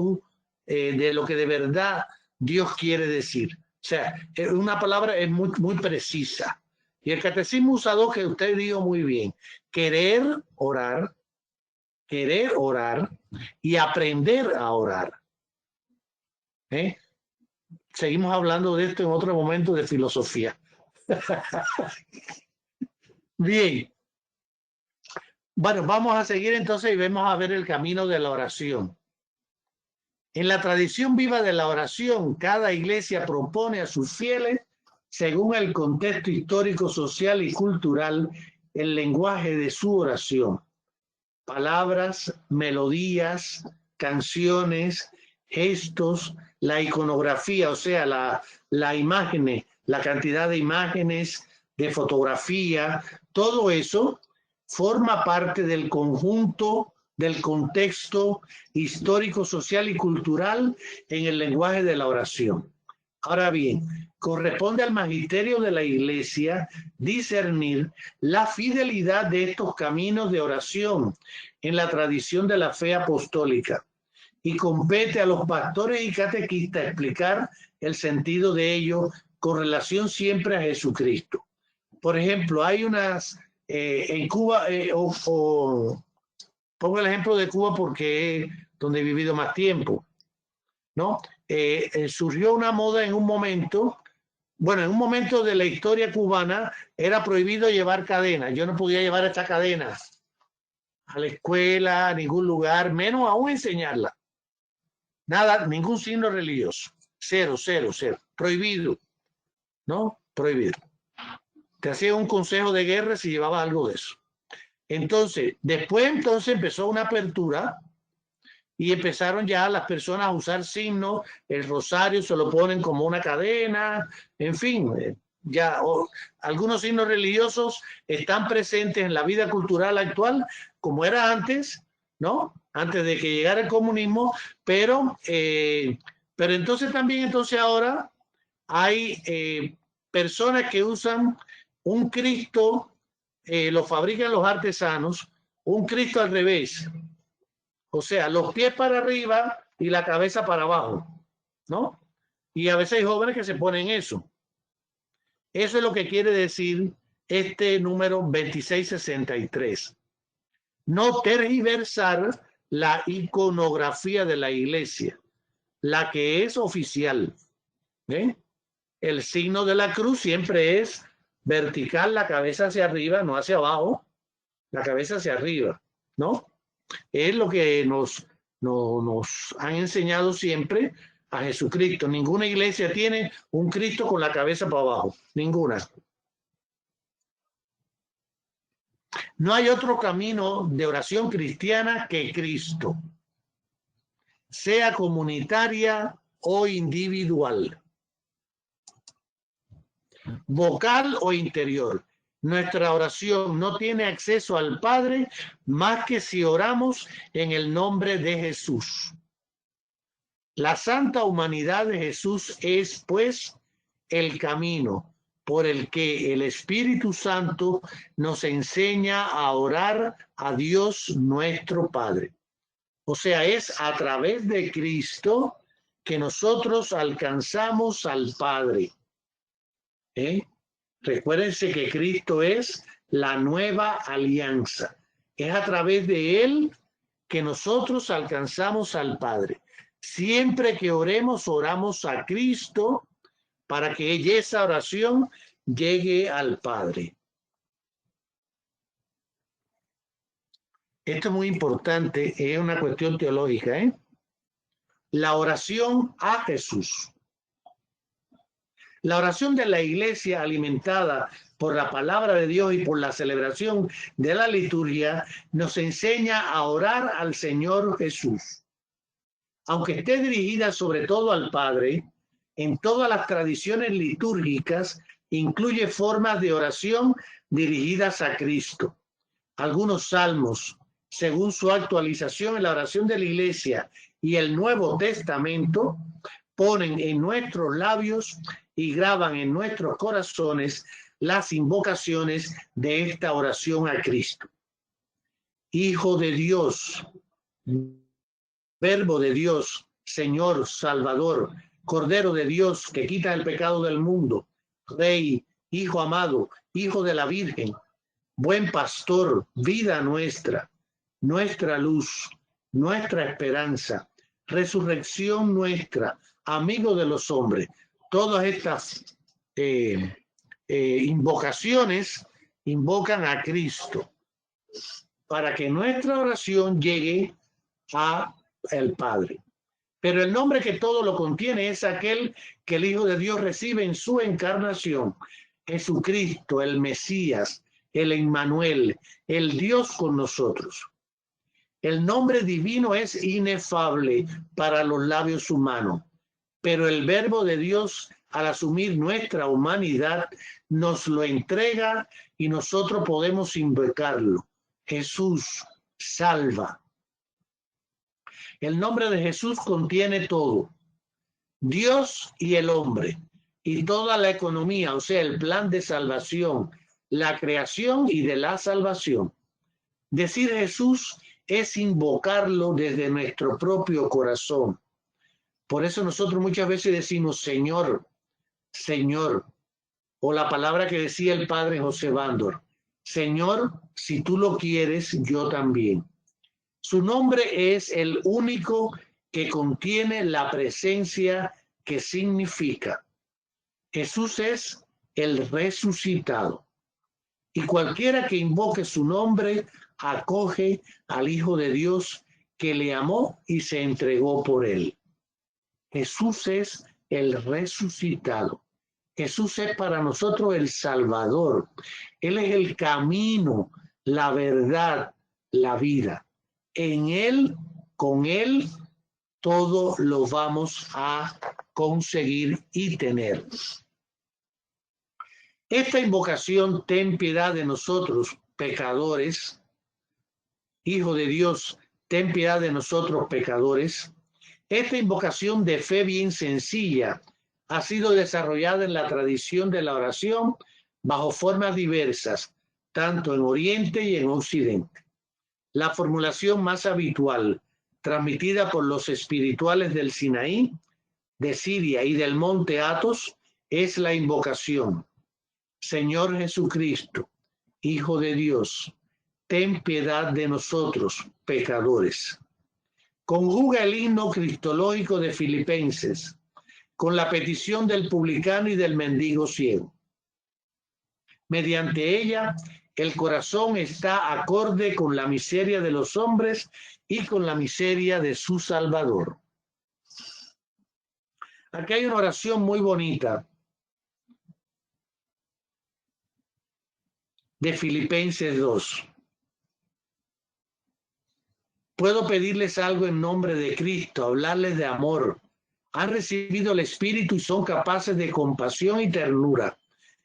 de lo que de verdad Dios quiere decir. O sea, una palabra es muy precisa. Y el catecismo usa dos que usted dijo muy bien: querer orar y aprender a orar. Seguimos hablando de esto en otro momento de filosofía. Bien. Bueno, vamos a seguir entonces y vamos a ver el camino de la oración. En la tradición viva de la oración, cada iglesia propone a sus fieles, según el contexto histórico, social y cultural, el lenguaje de su oración. Palabras, melodías, canciones, gestos, la iconografía, o sea, la imagen, la cantidad de imágenes, de fotografía, todo eso forma parte del conjunto, del contexto histórico, social y cultural en el lenguaje de la oración. Ahora bien, corresponde al magisterio de la Iglesia discernir la fidelidad de estos caminos de oración en la tradición de la fe apostólica y compete a los pastores y catequistas explicar el sentido de ello con relación siempre a Jesucristo. Por ejemplo, hay unas en Cuba, pongo el ejemplo de Cuba porque es donde he vivido más tiempo, ¿no? Surgió una moda en un momento, bueno, en un momento de la historia cubana era prohibido llevar cadenas. Yo no podía llevar esta cadena a la escuela, a ningún lugar, menos aún enseñarla. Nada, ningún signo religioso. Cero, cero, cero. Prohibido, ¿no? Prohibido. Te hacía un consejo de guerra si llevaba algo de eso. Entonces, después empezó una apertura y empezaron ya las personas a usar signos, el rosario se lo ponen como una cadena, en fin, ya algunos signos religiosos están presentes en la vida cultural actual, como era antes, ¿no? Antes de que llegara el comunismo, pero entonces también, ahora hay personas que usan un Cristo, lo fabrican los artesanos, un Cristo al revés. O sea, los pies para arriba y la cabeza para abajo, ¿no? Y a veces hay jóvenes que se ponen eso. Eso es lo que quiere decir este número 2663. No tergiversar la iconografía de la iglesia, la que es oficial. ¿Eh? El signo de la cruz siempre es vertical, la cabeza hacia arriba, no hacia abajo, la cabeza hacia arriba, ¿no? Es lo que nos han enseñado siempre a Jesucristo. Ninguna iglesia tiene un Cristo con la cabeza para abajo. Ninguna. No hay otro camino de oración cristiana que Cristo, sea comunitaria o individual, vocal o interior. Nuestra oración no tiene acceso al Padre más que si oramos en el nombre de Jesús. La santa humanidad de Jesús es, pues, el camino por el que el Espíritu Santo nos enseña a orar a Dios nuestro Padre. O sea, es a través de Cristo que nosotros alcanzamos al Padre. Recuérdense que Cristo es la nueva alianza. Es a través de Él que nosotros alcanzamos al Padre. Siempre que oremos, oramos a Cristo para que esa oración llegue al Padre. Esto es muy importante, es una cuestión teológica, ¿eh? La oración a Jesús. La oración de la iglesia alimentada por la palabra de Dios y por la celebración de la liturgia nos enseña a orar al Señor Jesús. Aunque esté dirigida sobre todo al Padre, en todas las tradiciones litúrgicas incluye formas de oración dirigidas a Cristo. Algunos salmos, según su actualización en la oración de la iglesia y el Nuevo Testamento, ponen en nuestros labios y graban en nuestros corazones las invocaciones de esta oración a Cristo. Hijo de Dios, Verbo de Dios, Señor, Salvador, Cordero de Dios que quita el pecado del mundo, Rey, Hijo amado, Hijo de la Virgen, Buen Pastor, vida nuestra, nuestra luz, nuestra esperanza, resurrección nuestra, amigo de los hombres. Todas estas invocaciones invocan a Cristo para que nuestra oración llegue a el Padre. Pero el nombre que todo lo contiene es aquel que el Hijo de Dios recibe en su encarnación, Jesucristo, el Mesías, el Emmanuel, el Dios con nosotros. El nombre divino es inefable para los labios humanos, pero el Verbo de Dios, al asumir nuestra humanidad, nos lo entrega y nosotros podemos invocarlo. Jesús, salva. El nombre de Jesús contiene todo. Dios y el hombre, y toda la economía, o sea, el plan de salvación, la creación y de la salvación. Decir Jesús es invocarlo desde nuestro propio corazón. Por eso nosotros muchas veces decimos Señor, Señor, o la palabra que decía el padre José Bándor, Señor, si tú lo quieres, yo también. Su nombre es el único que contiene la presencia que significa. Jesús es el resucitado. Y cualquiera que invoque su nombre acoge al Hijo de Dios que le amó y se entregó por él. Jesús es el resucitado. Jesús es para nosotros el Salvador. Él es el camino, la verdad, la vida. En Él, con Él, todo lo vamos a conseguir y tener. Esta invocación, ten piedad de nosotros, pecadores, Hijo de Dios, ten piedad de nosotros, pecadores. Esta invocación de fe bien sencilla ha sido desarrollada en la tradición de la oración bajo formas diversas, tanto en Oriente y en Occidente. La formulación más habitual, transmitida por los espirituales del Sinaí, de Siria y del monte Athos, es la invocación: Señor Jesucristo, Hijo de Dios, ten piedad de nosotros, pecadores. Conjuga el himno cristológico de Filipenses con la petición del publicano y del mendigo ciego. Mediante ella, el corazón está acorde con la miseria de los hombres y con la miseria de su Salvador. Aquí hay una oración muy bonita de Filipenses 2. Puedo pedirles algo en nombre de Cristo, hablarles de amor. Han recibido el Espíritu y son capaces de compasión y ternura.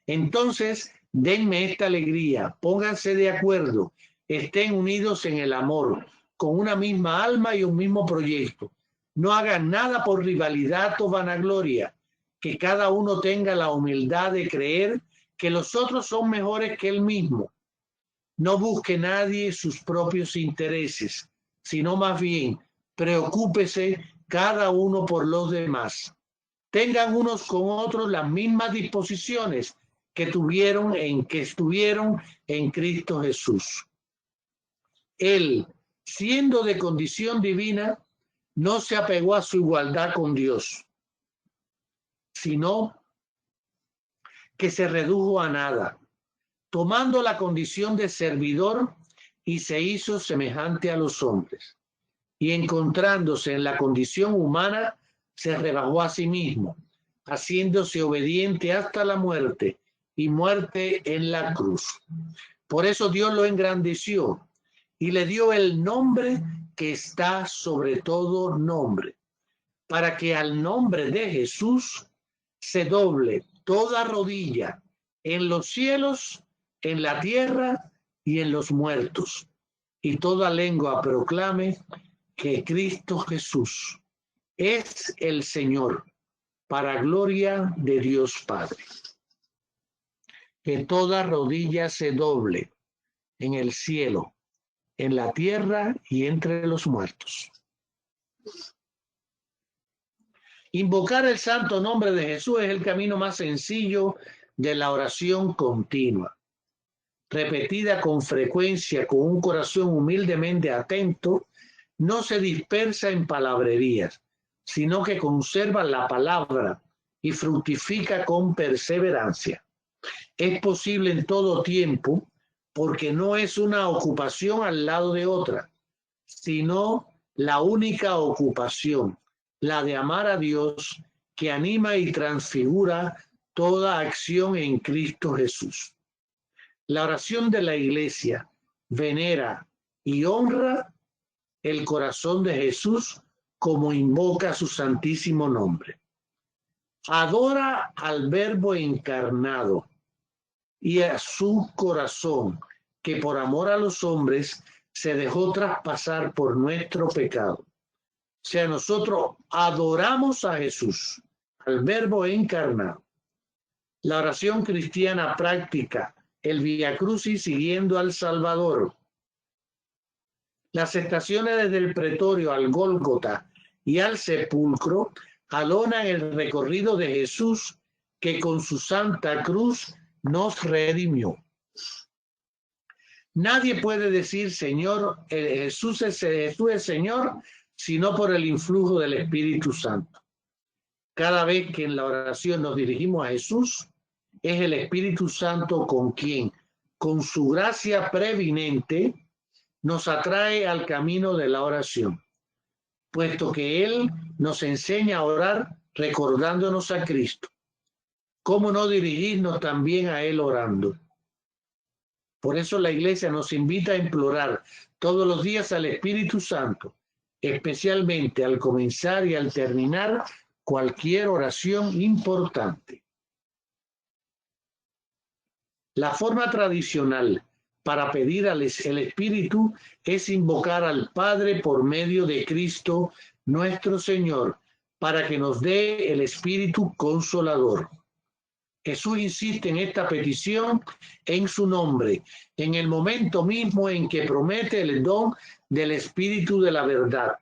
Entonces, denme esta alegría, pónganse de acuerdo, estén unidos en el amor, con una misma alma y un mismo proyecto. No hagan nada por rivalidad o vanagloria, que cada uno tenga la humildad de creer que los otros son mejores que él mismo. No busque nadie sus propios intereses, sino más bien preocúpese cada uno por los demás. Tengan unos con otros las mismas disposiciones que estuvieron en Cristo Jesús. Él, siendo de condición divina, no se apegó a su igualdad con Dios, sino que se redujo a nada, tomando la condición de servidor, y se hizo semejante a los hombres. Y encontrándose en la condición humana, se rebajó a sí mismo, haciéndose obediente hasta la muerte, y muerte en la cruz. Por eso Dios lo engrandeció y le dio el nombre que está sobre todo nombre, para que al nombre de Jesús se doble toda rodilla en los cielos, en la tierra y en los muertos, y toda lengua proclame que Cristo Jesús es el Señor, para gloria de Dios Padre. Que toda rodilla se doble en el cielo, en la tierra y entre los muertos. Invocar el santo nombre de Jesús es el camino más sencillo de la oración continua, repetida con frecuencia con un corazón humildemente atento. No se dispersa en palabrerías, sino que conserva la palabra y fructifica con perseverancia. Es posible en todo tiempo porque no es una ocupación al lado de otra, sino la única ocupación, la de amar a Dios, que anima y transfigura toda acción en Cristo Jesús. La oración de la Iglesia venera y honra el corazón de Jesús como invoca su santísimo nombre. Adora al Verbo encarnado y a su corazón, que por amor a los hombres se dejó traspasar por nuestro pecado. O sea, nosotros adoramos a Jesús, al Verbo encarnado. La oración cristiana práctica, el Vía Crucis siguiendo al Salvador. Las estaciones desde el pretorio al Gólgota y al sepulcro alonan el recorrido de Jesús que con su santa cruz nos redimió. Nadie puede decir Señor, Jesús es Señor, sino por el influjo del Espíritu Santo. Cada vez que en la oración nos dirigimos a Jesús, es el Espíritu Santo con quien, con su gracia preeminente, nos atrae al camino de la oración, puesto que Él nos enseña a orar recordándonos a Cristo. ¿Cómo no dirigirnos también a Él orando? Por eso la Iglesia nos invita a implorar todos los días al Espíritu Santo, especialmente al comenzar y al terminar cualquier oración importante. La forma tradicional para pedir el Espíritu es invocar al Padre por medio de Cristo nuestro Señor, para que nos dé el Espíritu Consolador. Jesús insiste en esta petición en su nombre, en el momento mismo en que promete el don del Espíritu de la verdad.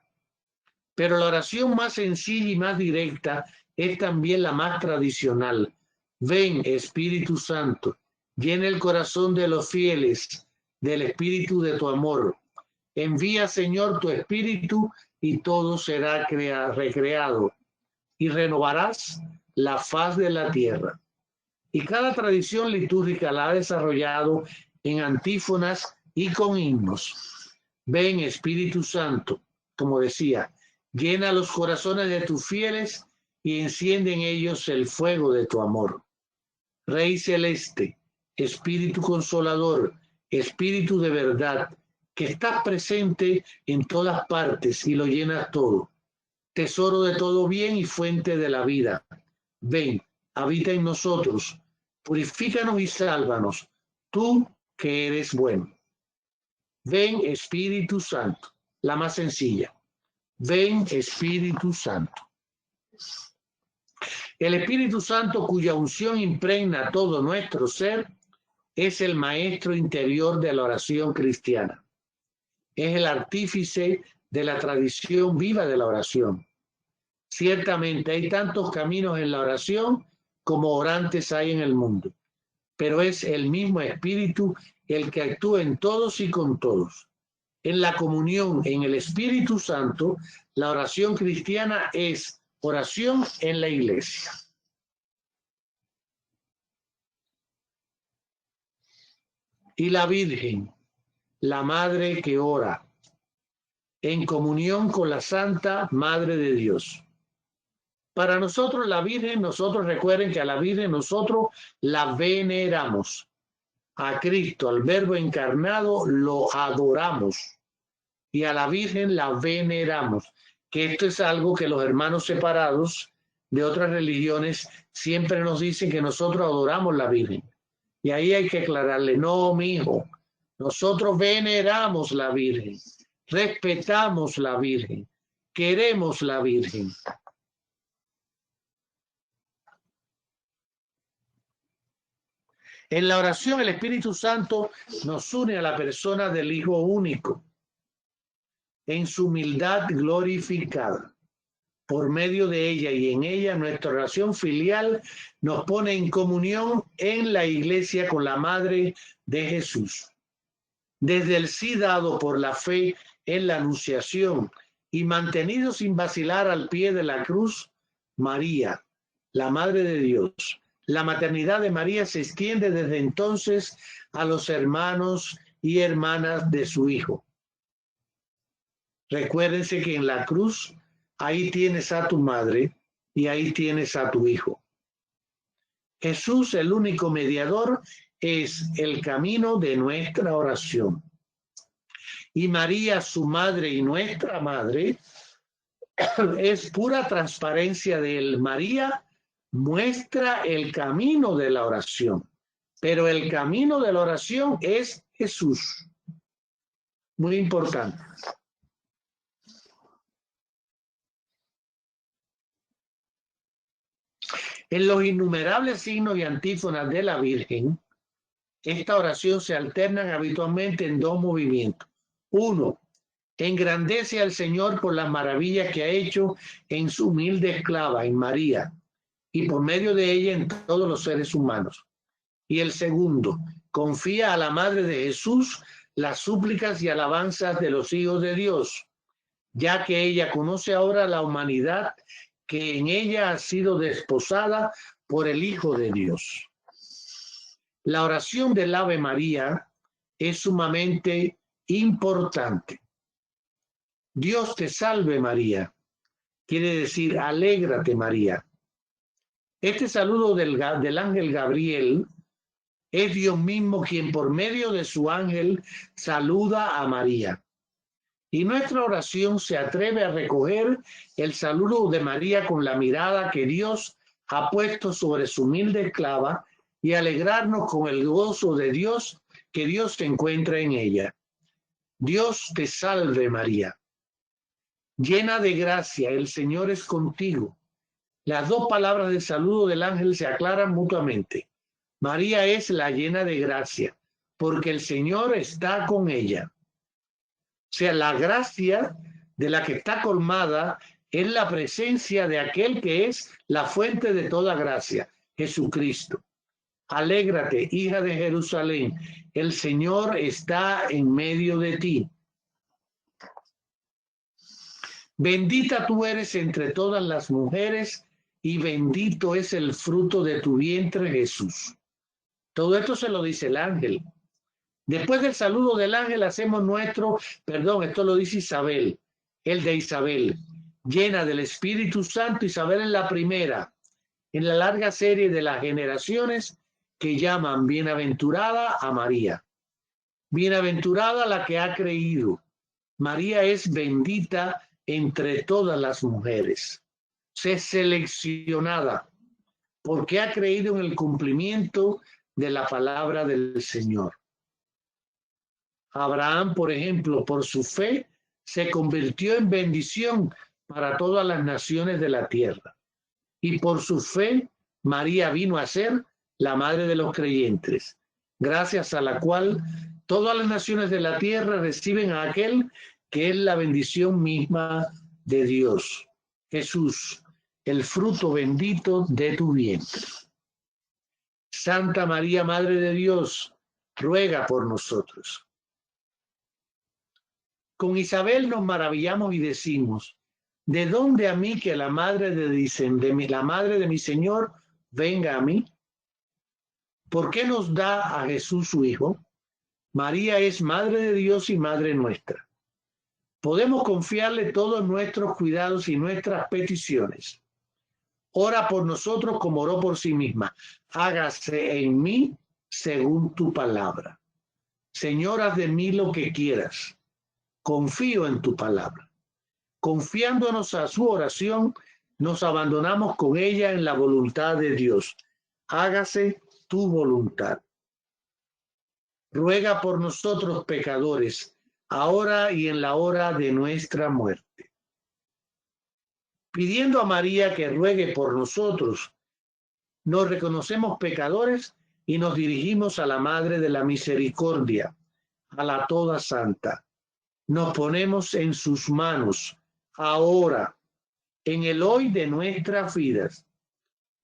Pero la oración más sencilla y más directa es también la más tradicional. Ven, Espíritu Santo, llena el corazón de los fieles del espíritu de tu amor. Envía, Señor, tu espíritu y todo será recreado y renovarás la faz de la tierra. Y cada tradición litúrgica la ha desarrollado en antífonas y con himnos. Ven, Espíritu Santo, como decía, llena los corazones de tus fieles y enciende en ellos el fuego de tu amor. Rey celeste, Espíritu Consolador, Espíritu de verdad, que estás presente en todas partes y lo llenas todo. Tesoro de todo bien y fuente de la vida. Ven, habita en nosotros, purifícanos y sálvanos, tú que eres bueno. Ven, Espíritu Santo, la más sencilla. Ven, Espíritu Santo. El Espíritu Santo, cuya unción impregna todo nuestro ser, es el maestro interior de la oración cristiana. Es el artífice de la tradición viva de la oración. Ciertamente hay tantos caminos en la oración como orantes hay en el mundo, pero es el mismo Espíritu el que actúa en todos y con todos. En la comunión en el Espíritu Santo, la oración cristiana es oración en la iglesia. Y la Virgen, la Madre que ora, en comunión con la Santa Madre de Dios. Para nosotros la Virgen, nosotros recuerden que a la Virgen nosotros la veneramos. A Cristo, al Verbo encarnado, lo adoramos. Y a la Virgen la veneramos. Que esto es algo que los hermanos separados de otras religiones siempre nos dicen, que nosotros adoramos la Virgen. Y ahí hay que aclararle, no, mi hijo, nosotros veneramos la Virgen, respetamos la Virgen, queremos la Virgen. En la oración el Espíritu Santo nos une a la persona del Hijo único, en su humildad glorificada. Por medio de ella y en ella, nuestra oración filial nos pone en comunión en la iglesia con la Madre de Jesús. Desde el sí dado por la fe en la anunciación y mantenido sin vacilar al pie de la cruz, María, la Madre de Dios. La maternidad de María se extiende desde entonces a los hermanos y hermanas de su Hijo. Recuérdense que en la cruz, ahí tienes a tu madre y ahí tienes a tu Hijo. Jesús, el único mediador, es el camino de nuestra oración. Y María, su madre y nuestra madre, es pura transparencia de él. María muestra el camino de la oración, pero el camino de la oración es Jesús. Muy importante. En los innumerables signos y antífonas de la Virgen, esta oración se alternan habitualmente en dos movimientos. Uno, engrandece al Señor por las maravillas que ha hecho en su humilde esclava, en María, y por medio de ella en todos los seres humanos. Y el segundo, confía a la Madre de Jesús las súplicas y alabanzas de los hijos de Dios, ya que ella conoce ahora la humanidad que en ella ha sido desposada por el Hijo de Dios. La oración del Ave María es sumamente importante. Dios te salve María, quiere decir alégrate María. Este saludo del ángel Gabriel es Dios mismo quien por medio de su ángel saluda a María. Y nuestra oración se atreve a recoger el saludo de María con la mirada que Dios ha puesto sobre su humilde esclava y alegrarnos con el gozo de Dios que Dios se encuentra en ella. Dios te salve María. Llena de gracia, el Señor es contigo. Las dos palabras de saludo del ángel se aclaran mutuamente. María es la llena de gracia, porque el Señor está con ella. O sea, la gracia de la que está colmada es la presencia de aquel que es la fuente de toda gracia, Jesucristo. Alégrate, hija de Jerusalén, el Señor está en medio de ti. Bendita tú eres entre todas las mujeres y bendito es el fruto de tu vientre, Jesús. Todo esto se lo dice el ángel. Después del saludo del ángel hacemos esto lo dice Isabel, el de Isabel, llena del Espíritu Santo. Isabel es la primera en la larga serie de las generaciones que llaman bienaventurada a María. Bienaventurada la que ha creído. María es bendita entre todas las mujeres. Es seleccionada porque ha creído en el cumplimiento de la palabra del Señor. Abraham, por ejemplo, por su fe, se convirtió en bendición para todas las naciones de la tierra. Y por su fe, María vino a ser la madre de los creyentes, gracias a la cual todas las naciones de la tierra reciben a aquel que es la bendición misma de Dios, Jesús, el fruto bendito de tu vientre. Santa María, Madre de Dios, ruega por nosotros. Con Isabel nos maravillamos y decimos, ¿de dónde a mí que la madre la madre de mi Señor venga a mí? ¿Por qué nos da a Jesús su Hijo? María es Madre de Dios y Madre nuestra. Podemos confiarle todos nuestros cuidados y nuestras peticiones. Ora por nosotros como oró por sí misma. Hágase en mí según tu palabra. Señor, haz de mí lo que quieras. Confío en tu palabra. Confiándonos a su oración, nos abandonamos con ella en la voluntad de Dios. Hágase tu voluntad. Ruega por nosotros pecadores, ahora y en la hora de nuestra muerte. Pidiendo a María que ruegue por nosotros, nos reconocemos pecadores y nos dirigimos a la Madre de la Misericordia, a la Toda Santa. Nos ponemos en sus manos, ahora, en el hoy de nuestras vidas,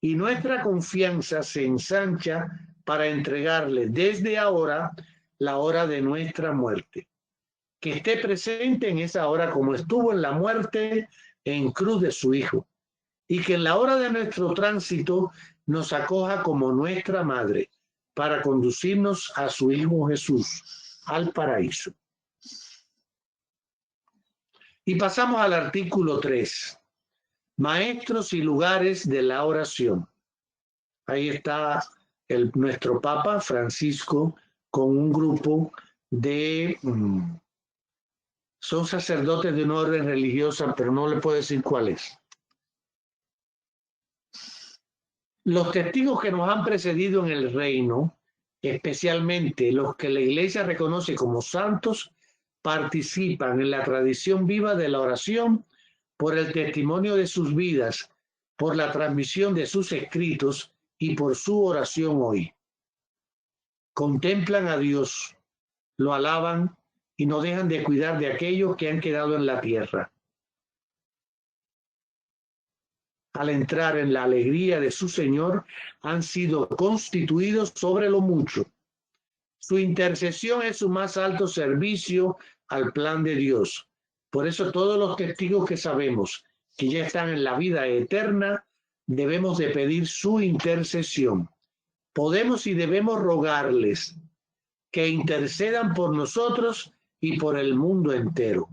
y nuestra confianza se ensancha para entregarle desde ahora la hora de nuestra muerte. Que esté presente en esa hora como estuvo en la muerte en cruz de su Hijo, y que en la hora de nuestro tránsito nos acoja como nuestra Madre para conducirnos a su Hijo Jesús, al paraíso. Y pasamos al artículo 3, maestros y lugares de la oración. Ahí está nuestro Papa Francisco con un grupo de... son sacerdotes de una orden religiosa, pero no le puedo decir cuál es. Los testigos que nos han precedido en el reino, especialmente los que la Iglesia reconoce como santos, participan en la tradición viva de la oración por el testimonio de sus vidas por la transmisión de sus escritos y por su oración hoy. Contemplan a Dios, lo alaban y no dejan de cuidar de aquellos que han quedado en la tierra. Al entrar en la alegría de su Señor, han sido constituidos sobre lo mucho. Su intercesión es su más alto servicio al plan de Dios. Por eso todos los testigos que sabemos que ya están en la vida eterna, debemos de pedir su intercesión. Podemos y debemos rogarles que intercedan por nosotros y por el mundo entero.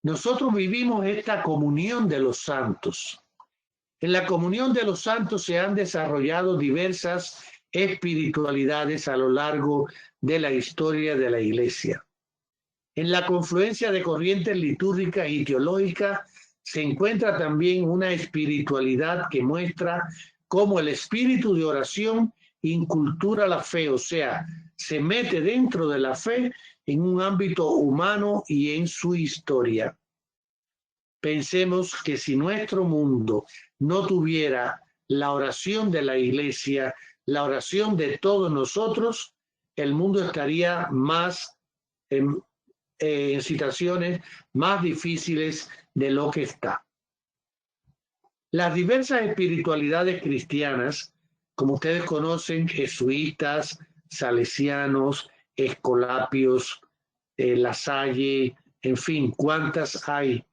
Nosotros vivimos esta comunión de los santos. En la comunión de los santos se han desarrollado diversas espiritualidades a lo largo de la historia de la Iglesia. En la confluencia de corrientes litúrgicas y teológicas se encuentra también una espiritualidad que muestra cómo el espíritu de oración incultura la fe, o sea, se mete dentro de la fe en un ámbito humano y en su historia. Pensemos que si nuestro mundo no tuviera la oración de la Iglesia, la oración de todos nosotros, el mundo estaría más en situaciones más difíciles de lo que está. Las diversas espiritualidades cristianas, como ustedes conocen, jesuitas, salesianos, escolapios, La Salle, en fin, cuántas hay,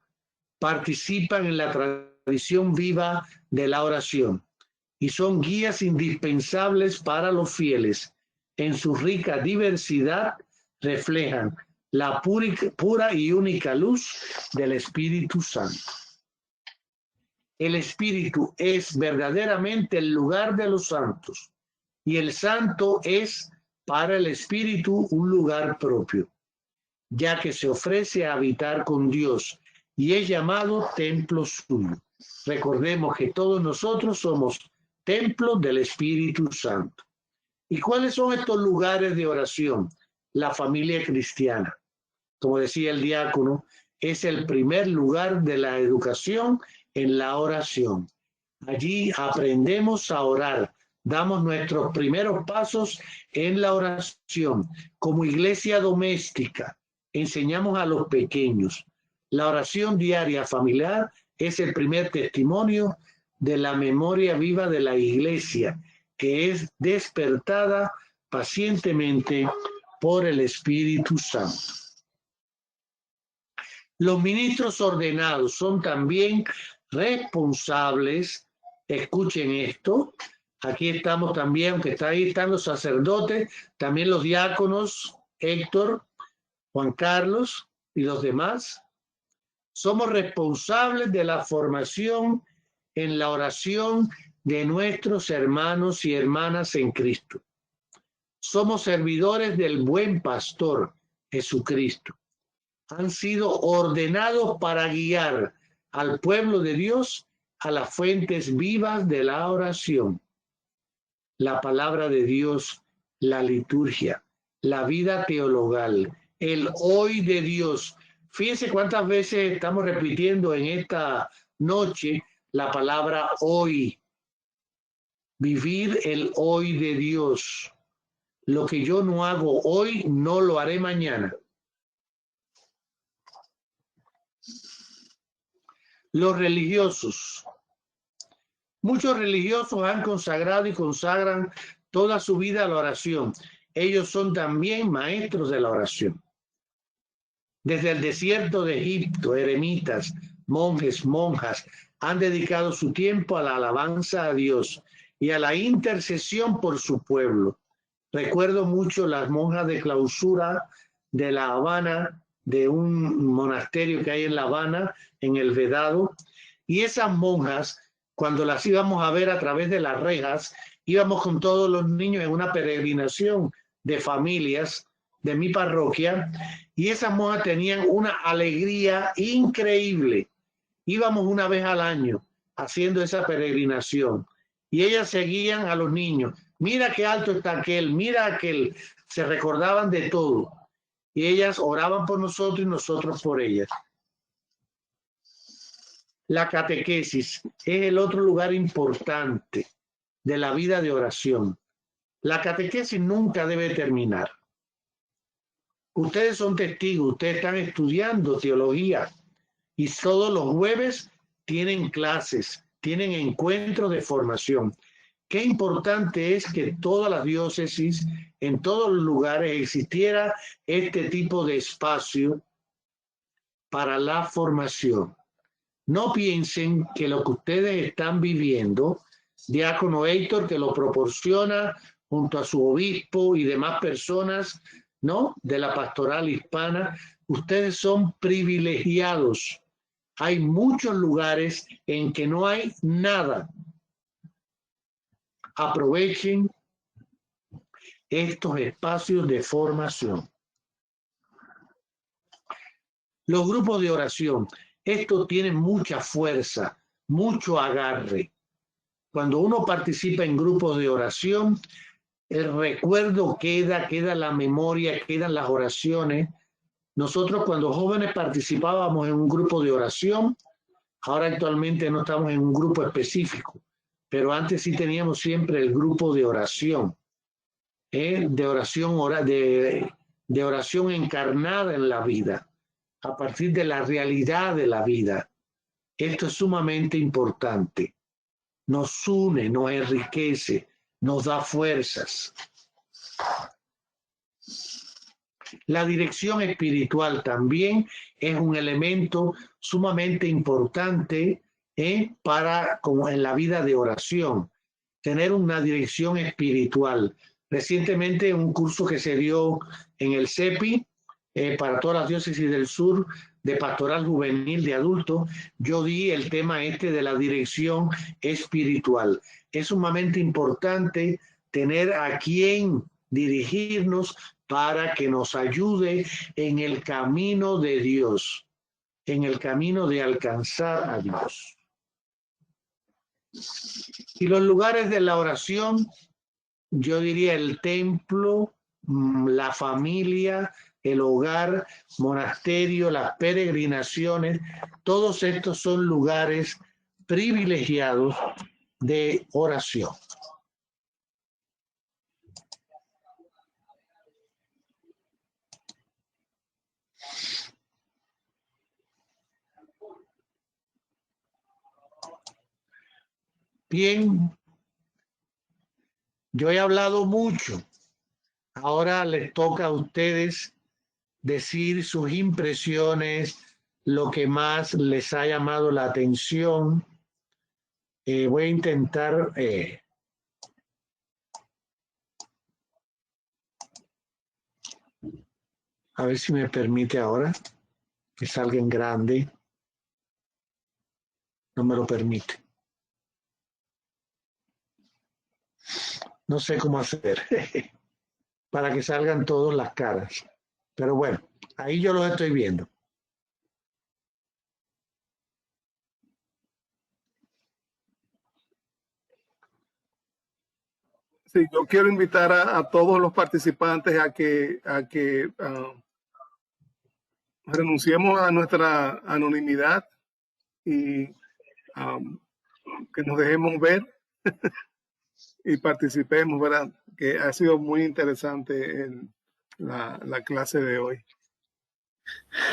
participan en la tradición viva de la oración y son guías indispensables para los fieles. En su rica diversidad reflejan la pura y única luz del Espíritu Santo. El Espíritu es verdaderamente el lugar de los santos y el santo es para el Espíritu un lugar propio, ya que se ofrece a habitar con Dios y es llamado templo suyo. Recordemos que todos nosotros somos templos del Espíritu Santo. ¿Y cuáles son estos lugares de oración? La familia cristiana. Como decía el diácono, es el primer lugar de la educación en la oración. Allí aprendemos a orar, damos nuestros primeros pasos en la oración. Como iglesia doméstica, enseñamos a los pequeños. La oración diaria familiar es el primer testimonio de la memoria viva de la iglesia, que es despertada pacientemente por el Espíritu Santo. Los ministros ordenados son también responsables, escuchen esto, aquí estamos también, aunque están los sacerdotes, también los diáconos, Héctor, Juan Carlos y los demás. Somos responsables de la formación en la oración de nuestros hermanos y hermanas en Cristo. Somos servidores del buen pastor, Jesucristo. Han sido ordenados para guiar al pueblo de Dios a las fuentes vivas de la oración. La palabra de Dios, la liturgia, la vida teologal, el hoy de Dios. Fíjense cuántas veces estamos repitiendo en esta noche la palabra hoy. Vivir el hoy de Dios. Lo que yo no hago hoy, no lo haré mañana. Los religiosos. Muchos religiosos han consagrado y consagran toda su vida a la oración. Ellos son también maestros de la oración. Desde el desierto de Egipto, eremitas, monjes, monjas, han dedicado su tiempo a la alabanza a Dios y a la intercesión por su pueblo. Recuerdo mucho las monjas de clausura de La Habana, de un monasterio que hay en La Habana, en el Vedado, y esas monjas, cuando las íbamos a ver a través de las rejas, íbamos con todos los niños en una peregrinación de familias de mi parroquia, y esas monjas tenían una alegría increíble. Íbamos una vez al año haciendo esa peregrinación, y ellas seguían a los niños. Mira qué alto está aquel, mira aquel. Se recordaban de todo. Y ellas oraban por nosotros y nosotros por ellas. La catequesis es el otro lugar importante de la vida de oración. La catequesis nunca debe terminar. Ustedes son testigos, ustedes están estudiando teología y todos los jueves tienen clases, tienen encuentros de formación. Qué importante es que todas las diócesis, en todos los lugares, existiera este tipo de espacio para la formación. No piensen que lo que ustedes están viviendo, Diácono Héctor, que lo proporciona junto a su obispo y demás personas, ¿no?, de la pastoral hispana, ustedes son privilegiados. Hay muchos lugares en que no hay nada. Aprovechen estos espacios de formación. Los grupos de oración, esto tiene mucha fuerza, mucho agarre. Cuando uno participa en grupos de oración, el recuerdo queda la memoria, quedan las oraciones. Nosotros cuando jóvenes participábamos en un grupo de oración, ahora actualmente no estamos en un grupo específico, pero antes sí teníamos siempre el grupo de oración, de oración encarnada en la vida, a partir de la realidad de la vida. Esto es sumamente importante. Nos une, nos enriquece, nos da fuerzas. La dirección espiritual también es un elemento sumamente importante como en la vida de oración. Tener una dirección espiritual. Recientemente un curso que se dio en el CEPI para todas las diócesis del sur de pastoral juvenil de adultos, yo di el tema de la dirección espiritual. Es sumamente importante tener a quien dirigirnos para que nos ayude en el camino de Dios, en el camino de alcanzar a Dios. Y los lugares de la oración, yo diría el templo, la familia, el hogar, monasterio, las peregrinaciones, todos estos son lugares privilegiados de oración. Bien, yo he hablado mucho. Ahora les toca a ustedes decir sus impresiones, lo que más les ha llamado la atención. Voy a intentar a ver si me permite ahora que salga en grande. No me lo permite. No sé cómo hacer para que salgan todas las caras. Pero bueno, ahí yo los estoy viendo. Sí, yo quiero invitar a todos los participantes a que renunciemos a nuestra anonimidad y que nos dejemos ver y participemos, ¿verdad? Que ha sido muy interesante la clase de hoy.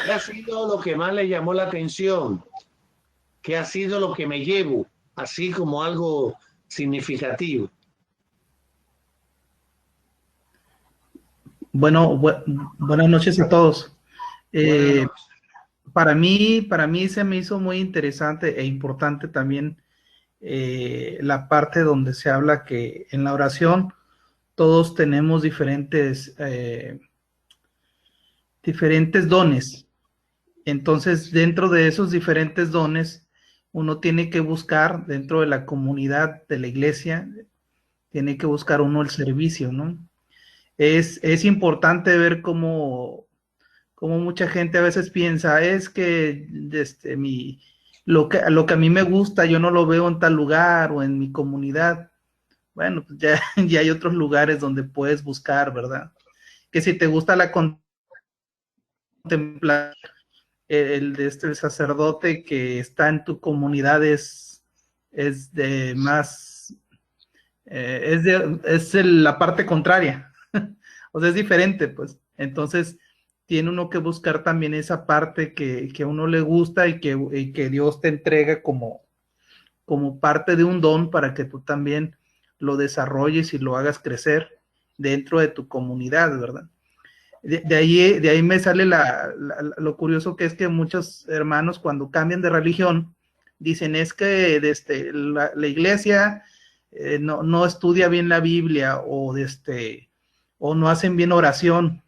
¿Qué ha sido lo que más le llamó la atención? ¿Qué ha sido lo que me llevo, así como algo significativo? Bueno, buenas noches a todos. Para mí se me hizo muy interesante e importante también la parte donde se habla que en la oración todos tenemos diferentes dones. Entonces, dentro de esos diferentes dones, uno tiene que buscar dentro de la comunidad de la iglesia, tiene que buscar uno el servicio, ¿no? Es importante ver cómo mucha gente a veces piensa, es que lo que a mí me gusta, yo no lo veo en tal lugar o en mi comunidad. Bueno, pues ya hay otros lugares donde puedes buscar, ¿verdad? Que si te gusta la contemplación, el de el sacerdote que está en tu comunidad es de más, la parte contraria, o sea, es diferente, pues. Entonces, tiene uno que buscar también esa parte que a uno le gusta y que Dios te entrega como parte de un don para que tú también lo desarrolles y lo hagas crecer dentro de tu comunidad, ¿verdad? De ahí me sale lo curioso que es que muchos hermanos cuando cambian de religión dicen es que la iglesia no estudia bien la Biblia o no hacen bien oración.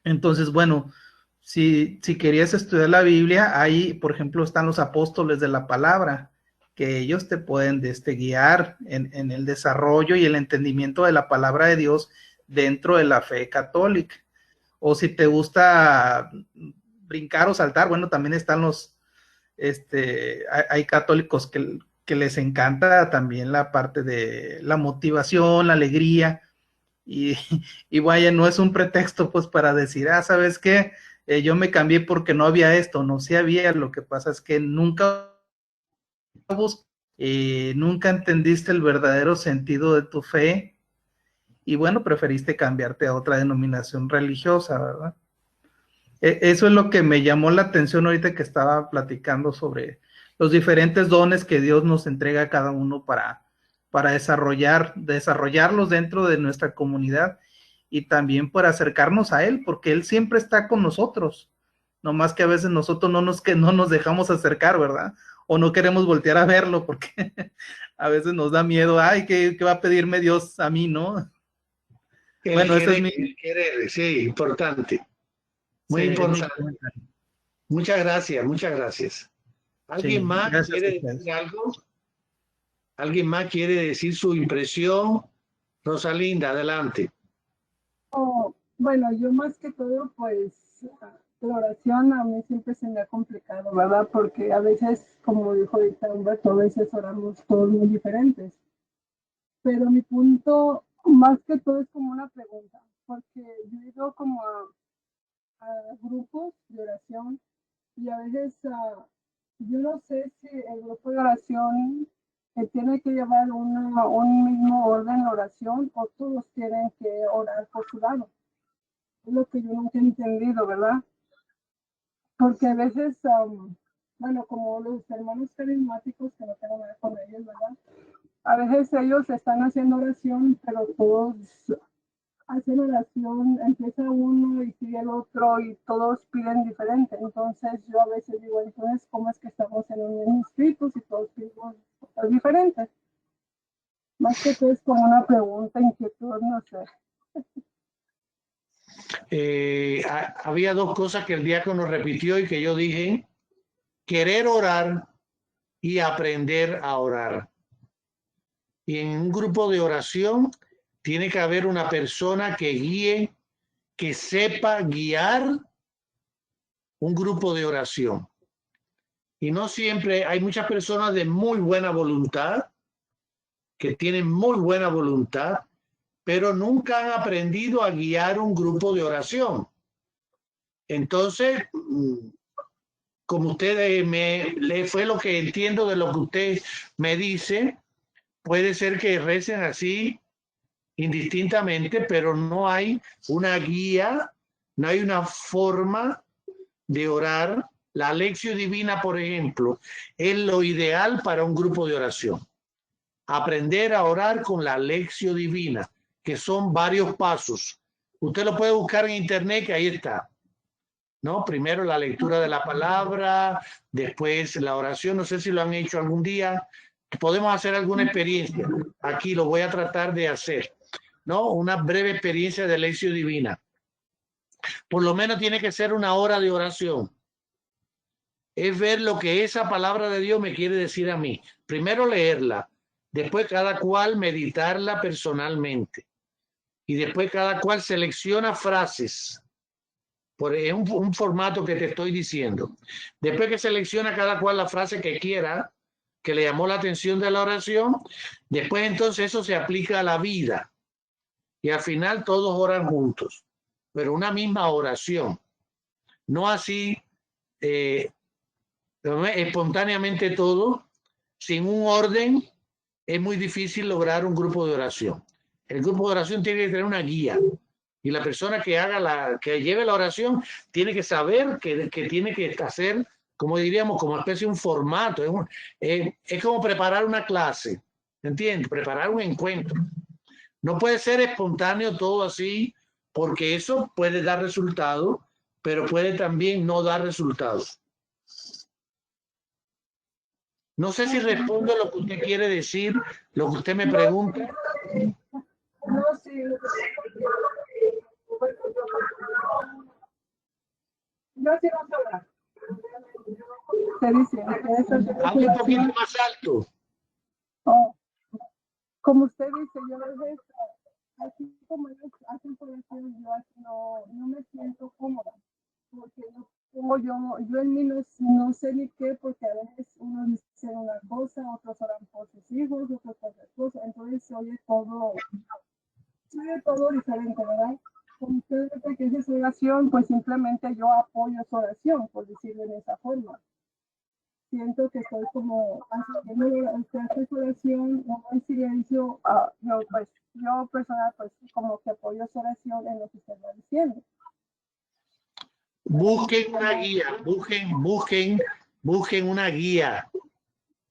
Entonces, bueno, si querías estudiar la Biblia, ahí, por ejemplo, están los apóstoles de la palabra, que ellos te pueden guiar en el desarrollo y el entendimiento de la palabra de Dios dentro de la fe católica. O si te gusta brincar o saltar, bueno, también están hay católicos que les encanta también la parte de la motivación, la alegría, y, y vaya, no es un pretexto pues para decir, ¿sabes qué? Yo me cambié porque no había esto, no, sí había, lo que pasa es que nunca entendiste el verdadero sentido de tu fe y bueno, preferiste cambiarte a otra denominación religiosa, ¿verdad? Eso es lo que me llamó la atención ahorita que estaba platicando sobre los diferentes dones que Dios nos entrega a cada uno para desarrollarlos dentro de nuestra comunidad y también para acercarnos a Él, porque Él siempre está con nosotros, no más que a veces nosotros no nos dejamos acercar, ¿verdad? O no queremos voltear a verlo porque a veces nos da miedo, ay, ¿qué va a pedirme Dios a mí, no? Bueno, ese es mi... El querer, sí, importante. Muy Sí, es mi importante. comentario. Muchas gracias, muchas gracias. ¿Alguien Sí, más gracias a quiere ustedes. decir algo? ¿Alguien más quiere decir su impresión? Rosalinda, adelante. Bueno, yo más que todo, pues la oración a mí siempre se me ha complicado, ¿verdad? Porque a veces, como dijo ahorita Humberto, a veces oramos todos muy diferentes. Pero mi punto, más que todo, es como una pregunta, porque yo he ido como a grupos de oración y a veces yo no sé si el grupo de oración tiene que llevar un mismo orden de oración o todos tienen que orar por su lado. Es lo que yo nunca he entendido, ¿verdad? Porque a veces, bueno, como los hermanos carismáticos, que no tengo nada con ellos, ¿verdad? A veces ellos están haciendo oración, pero todos hacen oración, empieza uno y sigue el otro y todos piden diferente. Entonces yo a veces digo, entonces, ¿cómo es que estamos en un mismo espíritu si todos pedimos cosas diferentes? Más que todo es como una pregunta, inquietud, no sé. Había dos cosas que el diácono repitió y que yo dije: querer orar y aprender a orar. Y en un grupo de oración tiene que haber una persona que guíe, que sepa guiar un grupo de oración. Y no siempre, hay muchas personas de muy buena voluntad, que tienen muy buena voluntad, pero nunca han aprendido a guiar un grupo de oración. Entonces, como usted le fue lo que entiendo de lo que usted me dice, puede ser que recen así indistintamente, pero no hay una guía, no hay una forma de orar. La lección divina, por ejemplo, es lo ideal para un grupo de oración. Aprender a orar con la lección divina, que son varios pasos. Usted lo puede buscar en internet, que ahí está. ¿No? Primero la lectura de la palabra, después la oración. No sé si lo han hecho algún día. Podemos hacer alguna experiencia. Aquí lo voy a tratar de hacer, ¿no? Una breve experiencia de lección divina. Por lo menos tiene que ser una hora de oración. Es ver lo que esa palabra de Dios me quiere decir a mí. Primero leerla, después cada cual meditarla personalmente y después cada cual selecciona frases. Es un formato que te estoy diciendo. Después que selecciona cada cual la frase que quiera, que le llamó la atención de la oración, después entonces eso se aplica a la vida. Y al final todos oran juntos, pero una misma oración. No así espontáneamente todo, sin un orden, es muy difícil lograr un grupo de oración. El grupo de oración tiene que tener una guía. Y la persona que lleve la oración tiene que saber que tiene que hacer, como diríamos, como especie de un formato. Es como preparar una clase, ¿entiendes? Preparar un encuentro. No puede ser espontáneo todo así, porque eso puede dar resultados, pero puede también no dar resultados. No sé si respondo lo que usted quiere decir, lo que usted me pregunta. No, sí. Yo sí no sé hablar. Se dice. Hable un poquito más alto. Oh, como usted dice, yo a veces, así como ellos hacen población, yo así no me siento cómoda. Porque yo en mí no sé ni qué, porque a veces uno dice una cosa, otros oran por sus hijos, otros por su esposa, entonces se oye todo diferente, ¿verdad? Como usted dice que es su oración, pues simplemente yo apoyo su oración, por decirlo de esa forma. Siento que estoy como haciendo usted hace su oración, o en silencio, yo personal, pues como que apoyo su oración en lo que usted va diciendo. Busquen una guía, busquen una guía,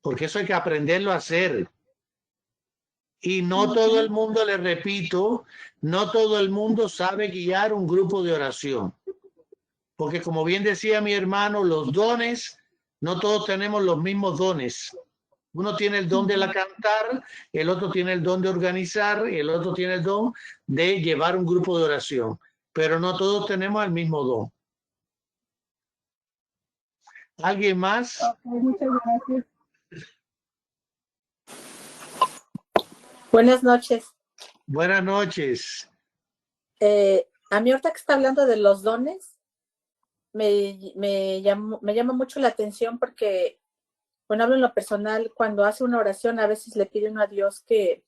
porque eso hay que aprenderlo a hacer. Y no todo el mundo, le repito, no todo el mundo sabe guiar un grupo de oración. Porque como bien decía mi hermano, los dones, no todos tenemos los mismos dones. Uno tiene el don de la cantar, el otro tiene el don de organizar, y el otro tiene el don de llevar un grupo de oración. Pero no todos tenemos el mismo don. ¿Alguien más? Okay, muchas gracias. Buenas noches. Buenas noches. A mí ahorita que está hablando de los dones, me llama mucho la atención porque, bueno, hablo en lo personal, cuando hace una oración a veces le pide uno a Dios que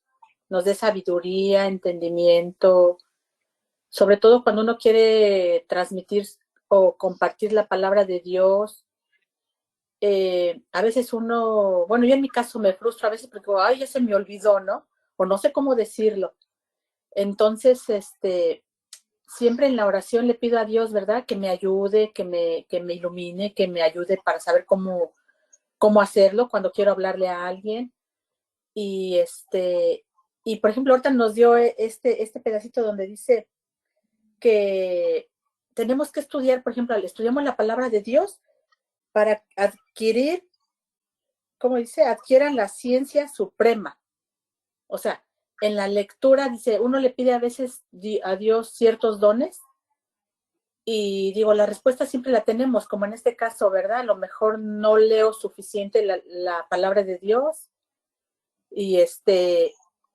nos dé sabiduría, entendimiento, sobre todo cuando uno quiere transmitir o compartir la palabra de Dios. A veces uno, bueno, yo en mi caso me frustro a veces porque digo, ay, ya se me olvidó, ¿no? O no sé cómo decirlo. Entonces, siempre en la oración le pido a Dios, ¿verdad? Que me ayude, que me ilumine, que me ayude para saber cómo hacerlo cuando quiero hablarle a alguien. Y y por ejemplo, ahorita nos dio este pedacito donde dice que tenemos que estudiar, por ejemplo, estudiamos la palabra de Dios para adquirir, ¿cómo dice? Adquieran la ciencia suprema. O sea, en la lectura dice, uno le pide a veces a Dios ciertos dones y digo, la respuesta siempre la tenemos, como en este caso, ¿verdad? A lo mejor no leo suficiente la palabra de Dios y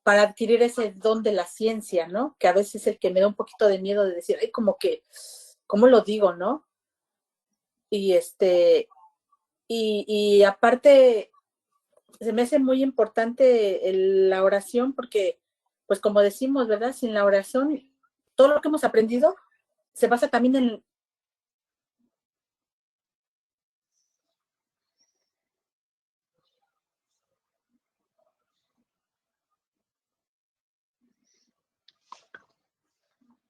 para adquirir ese don de la ciencia, ¿no? Que a veces es el que me da un poquito de miedo de decir, ay, como que, ¿cómo lo digo, no? Y y aparte, se me hace muy importante la oración porque, pues como decimos, ¿verdad? Sin la oración, todo lo que hemos aprendido se basa también en...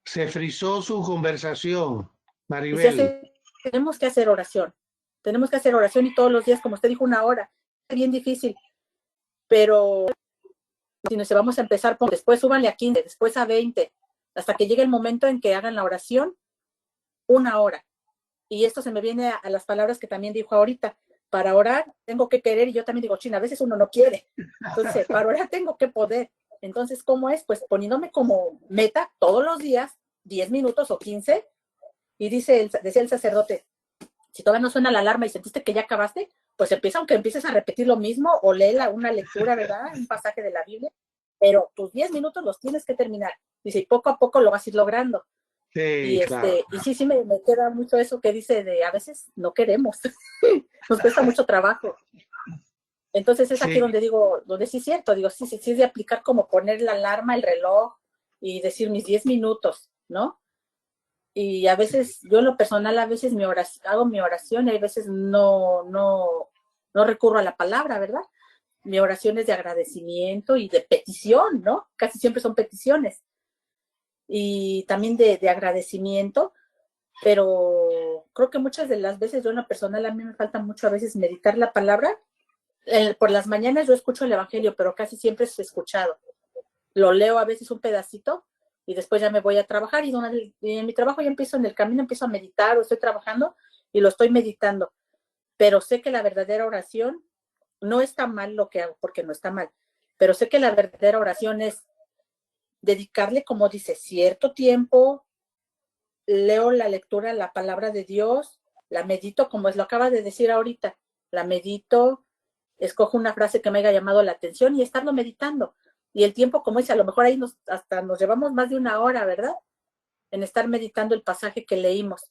Se frizó su conversación, Maribel. Tenemos que hacer oración. Tenemos que hacer oración y todos los días, como usted dijo, 1 hora. Es bien difícil, pero si nos vamos a empezar, después súbanle a 15, después a 20, hasta que llegue el momento en que hagan la oración, 1 hora. Y esto se me viene a las palabras que también dijo ahorita. Para orar tengo que querer, y yo también digo, China, a veces uno no quiere. Entonces, para orar tengo que poder. Entonces, ¿cómo es? Pues poniéndome como meta todos los días, 10 minutos o 15, y decía el sacerdote, si todavía no suena la alarma y sentiste que ya acabaste, pues empieza, aunque empieces a repetir lo mismo, o lee una lectura, ¿verdad? Un pasaje de la Biblia, pero tus 10 minutos los tienes que terminar. Dice, y poco a poco lo vas a ir logrando. Sí, Y claro. y sí me queda mucho eso que dice de a veces no queremos, nos cuesta mucho trabajo. Entonces es aquí donde digo, donde sí es cierto, digo, sí es de aplicar como poner la alarma, el reloj y decir mis 10 minutos, ¿no? Y a veces, yo en lo personal, a veces hago mi oración y a veces no recurro a la palabra, ¿verdad? Mi oración es de agradecimiento y de petición, ¿no? Casi siempre son peticiones. Y también de agradecimiento, pero creo que muchas de las veces yo en lo personal a mí me falta mucho a veces meditar la palabra. Por las mañanas yo escucho el evangelio, pero casi siempre es escuchado. Lo leo a veces un pedacito y después ya me voy a trabajar y en mi trabajo ya empiezo, en el camino empiezo a meditar o estoy trabajando y lo estoy meditando. Pero sé que la verdadera oración no está mal lo que hago, porque no está mal, pero sé que la verdadera oración es dedicarle, como dice, cierto tiempo, leo la lectura, la palabra de Dios, la medito, como lo acaba de decir ahorita, la medito, escojo una frase que me haya llamado la atención y estarlo meditando. Y el tiempo, como dice, a lo mejor ahí hasta nos llevamos más de una hora, ¿verdad? En estar meditando el pasaje que leímos.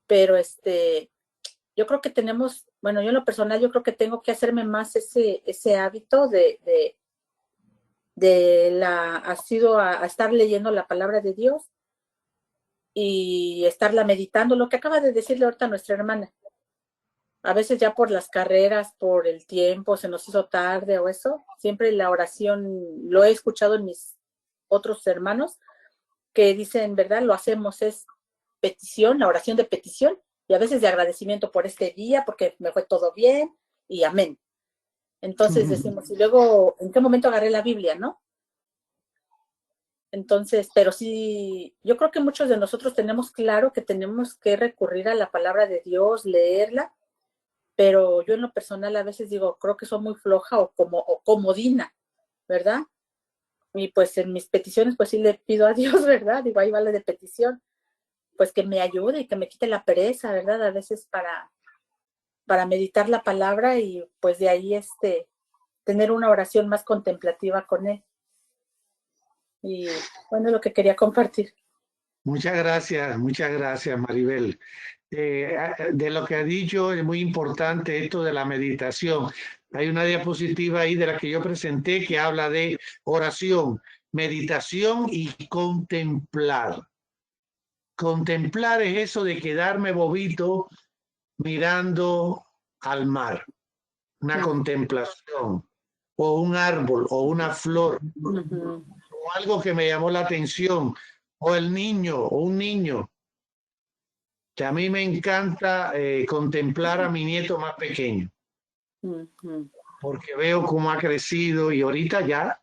Pero yo creo que tenemos, bueno, yo en lo personal, yo creo que tengo que hacerme más ese hábito de a estar leyendo la palabra de Dios y estarla meditando, lo que acaba de decirle ahorita nuestra hermana. A veces ya por las carreras, por el tiempo, se nos hizo tarde o eso, siempre la oración, lo he escuchado en mis otros hermanos, que dicen, ¿verdad? Lo hacemos, es petición, la oración de petición, y a veces de agradecimiento por este día, porque me fue todo bien, y amén. Entonces decimos, y luego, ¿en qué momento agarré la Biblia, no? Entonces, pero sí, yo creo que muchos de nosotros tenemos claro que tenemos que recurrir a la palabra de Dios, leerla, pero yo en lo personal a veces digo, creo que soy muy floja o comodina, ¿verdad? Y pues en mis peticiones, pues sí le pido a Dios, ¿verdad? Digo, ahí vale de petición, pues que me ayude y que me quite la pereza, ¿verdad? A veces para meditar la palabra y pues de ahí tener una oración más contemplativa con él. Y bueno, es lo que quería compartir. Muchas gracias, Maribel. De lo que ha dicho es muy importante esto de la meditación. Hay una diapositiva ahí de la que yo presenté que habla de oración, meditación y contemplar. Contemplar es eso de quedarme bobito mirando al mar, una contemplación, o un árbol, o una flor, o algo que me llamó la atención, o el niño, o un niño. Que a mí me encanta contemplar a mi nieto más pequeño, porque veo cómo ha crecido y ahorita ya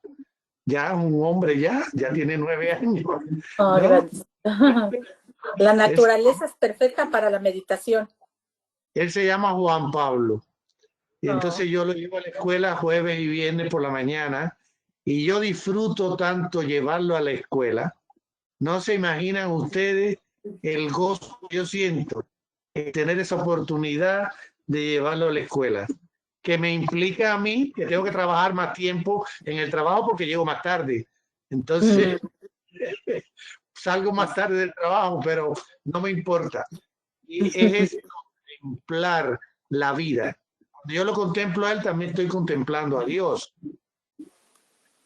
es un hombre, ya tiene 9 años. Oh, ¿no? gracias. La naturaleza es perfecta para la meditación. Él se llama Juan Pablo. Y entonces yo lo llevo a la escuela jueves y viernes por la mañana y yo disfruto tanto llevarlo a la escuela. No se imaginan ustedes el gozo que yo siento en tener esa oportunidad de llevarlo a la escuela, que me implica a mí que tengo que trabajar más tiempo en el trabajo porque llego más tarde. Entonces, salgo más tarde del trabajo, pero no me importa. Y es contemplar la vida. Cuando yo lo contemplo a él, también estoy contemplando a Dios.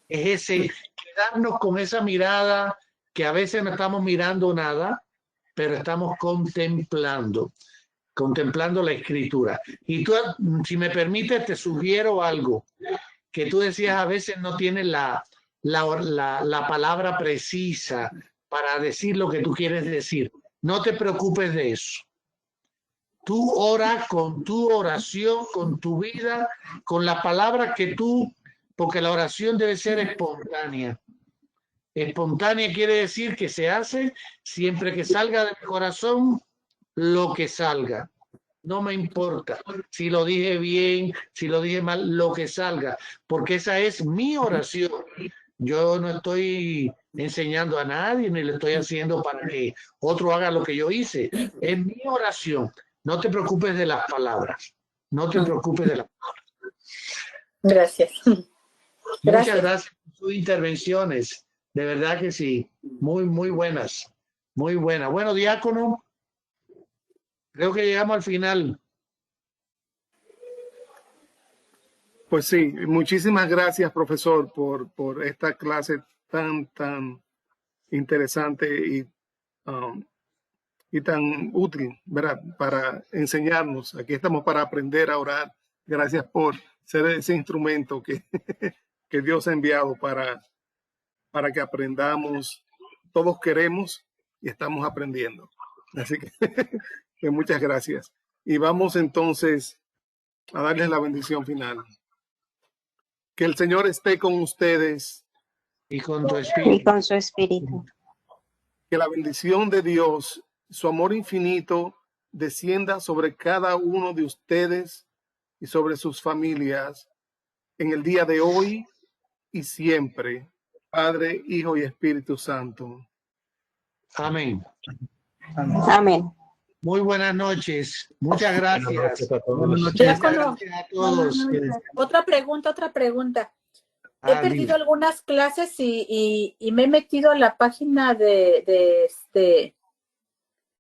Es quedarnos con esa mirada que a veces no estamos mirando nada, pero estamos contemplando la escritura. Y tú, si me permites, te sugiero algo que tú decías, a veces no tienes la palabra precisa para decir lo que tú quieres decir. No te preocupes de eso. Tú ora con tu oración, con tu vida, con la palabra que tú, porque la oración debe ser espontánea. Espontánea quiere decir que se hace siempre que salga del corazón lo que salga. No me importa si lo dije bien, si lo dije mal, lo que salga, porque esa es mi oración. Yo no estoy enseñando a nadie ni le estoy haciendo para que otro haga lo que yo hice. Es mi oración. No te preocupes de las palabras. No te preocupes de las palabras. Gracias. Muchas gracias por sus intervenciones. De verdad que sí. Muy, muy buenas. Muy buenas. Bueno, diácono, creo que llegamos al final. Pues sí, muchísimas gracias, profesor, por esta clase tan interesante y y tan útil, ¿verdad? Para enseñarnos. Aquí estamos para aprender a orar. Gracias por ser ese instrumento que, que Dios ha enviado para que aprendamos. Todos queremos y estamos aprendiendo. Así que, que muchas gracias. Y vamos entonces a darles la bendición final. Que el Señor esté con ustedes. Y con tu Y espíritu. con su espíritu. Que la bendición de Dios, su amor infinito, descienda sobre cada uno de ustedes y sobre sus familias en el día de hoy y siempre. Padre, Hijo y Espíritu Santo. Amén. Amén. Amén. Muy buenas noches. Muchas Buenas gracias. noches a todos. Buenas noches. Diácono, Gracias a todos. otra pregunta. He Ah, perdido dime. algunas clases y me he metido a la página de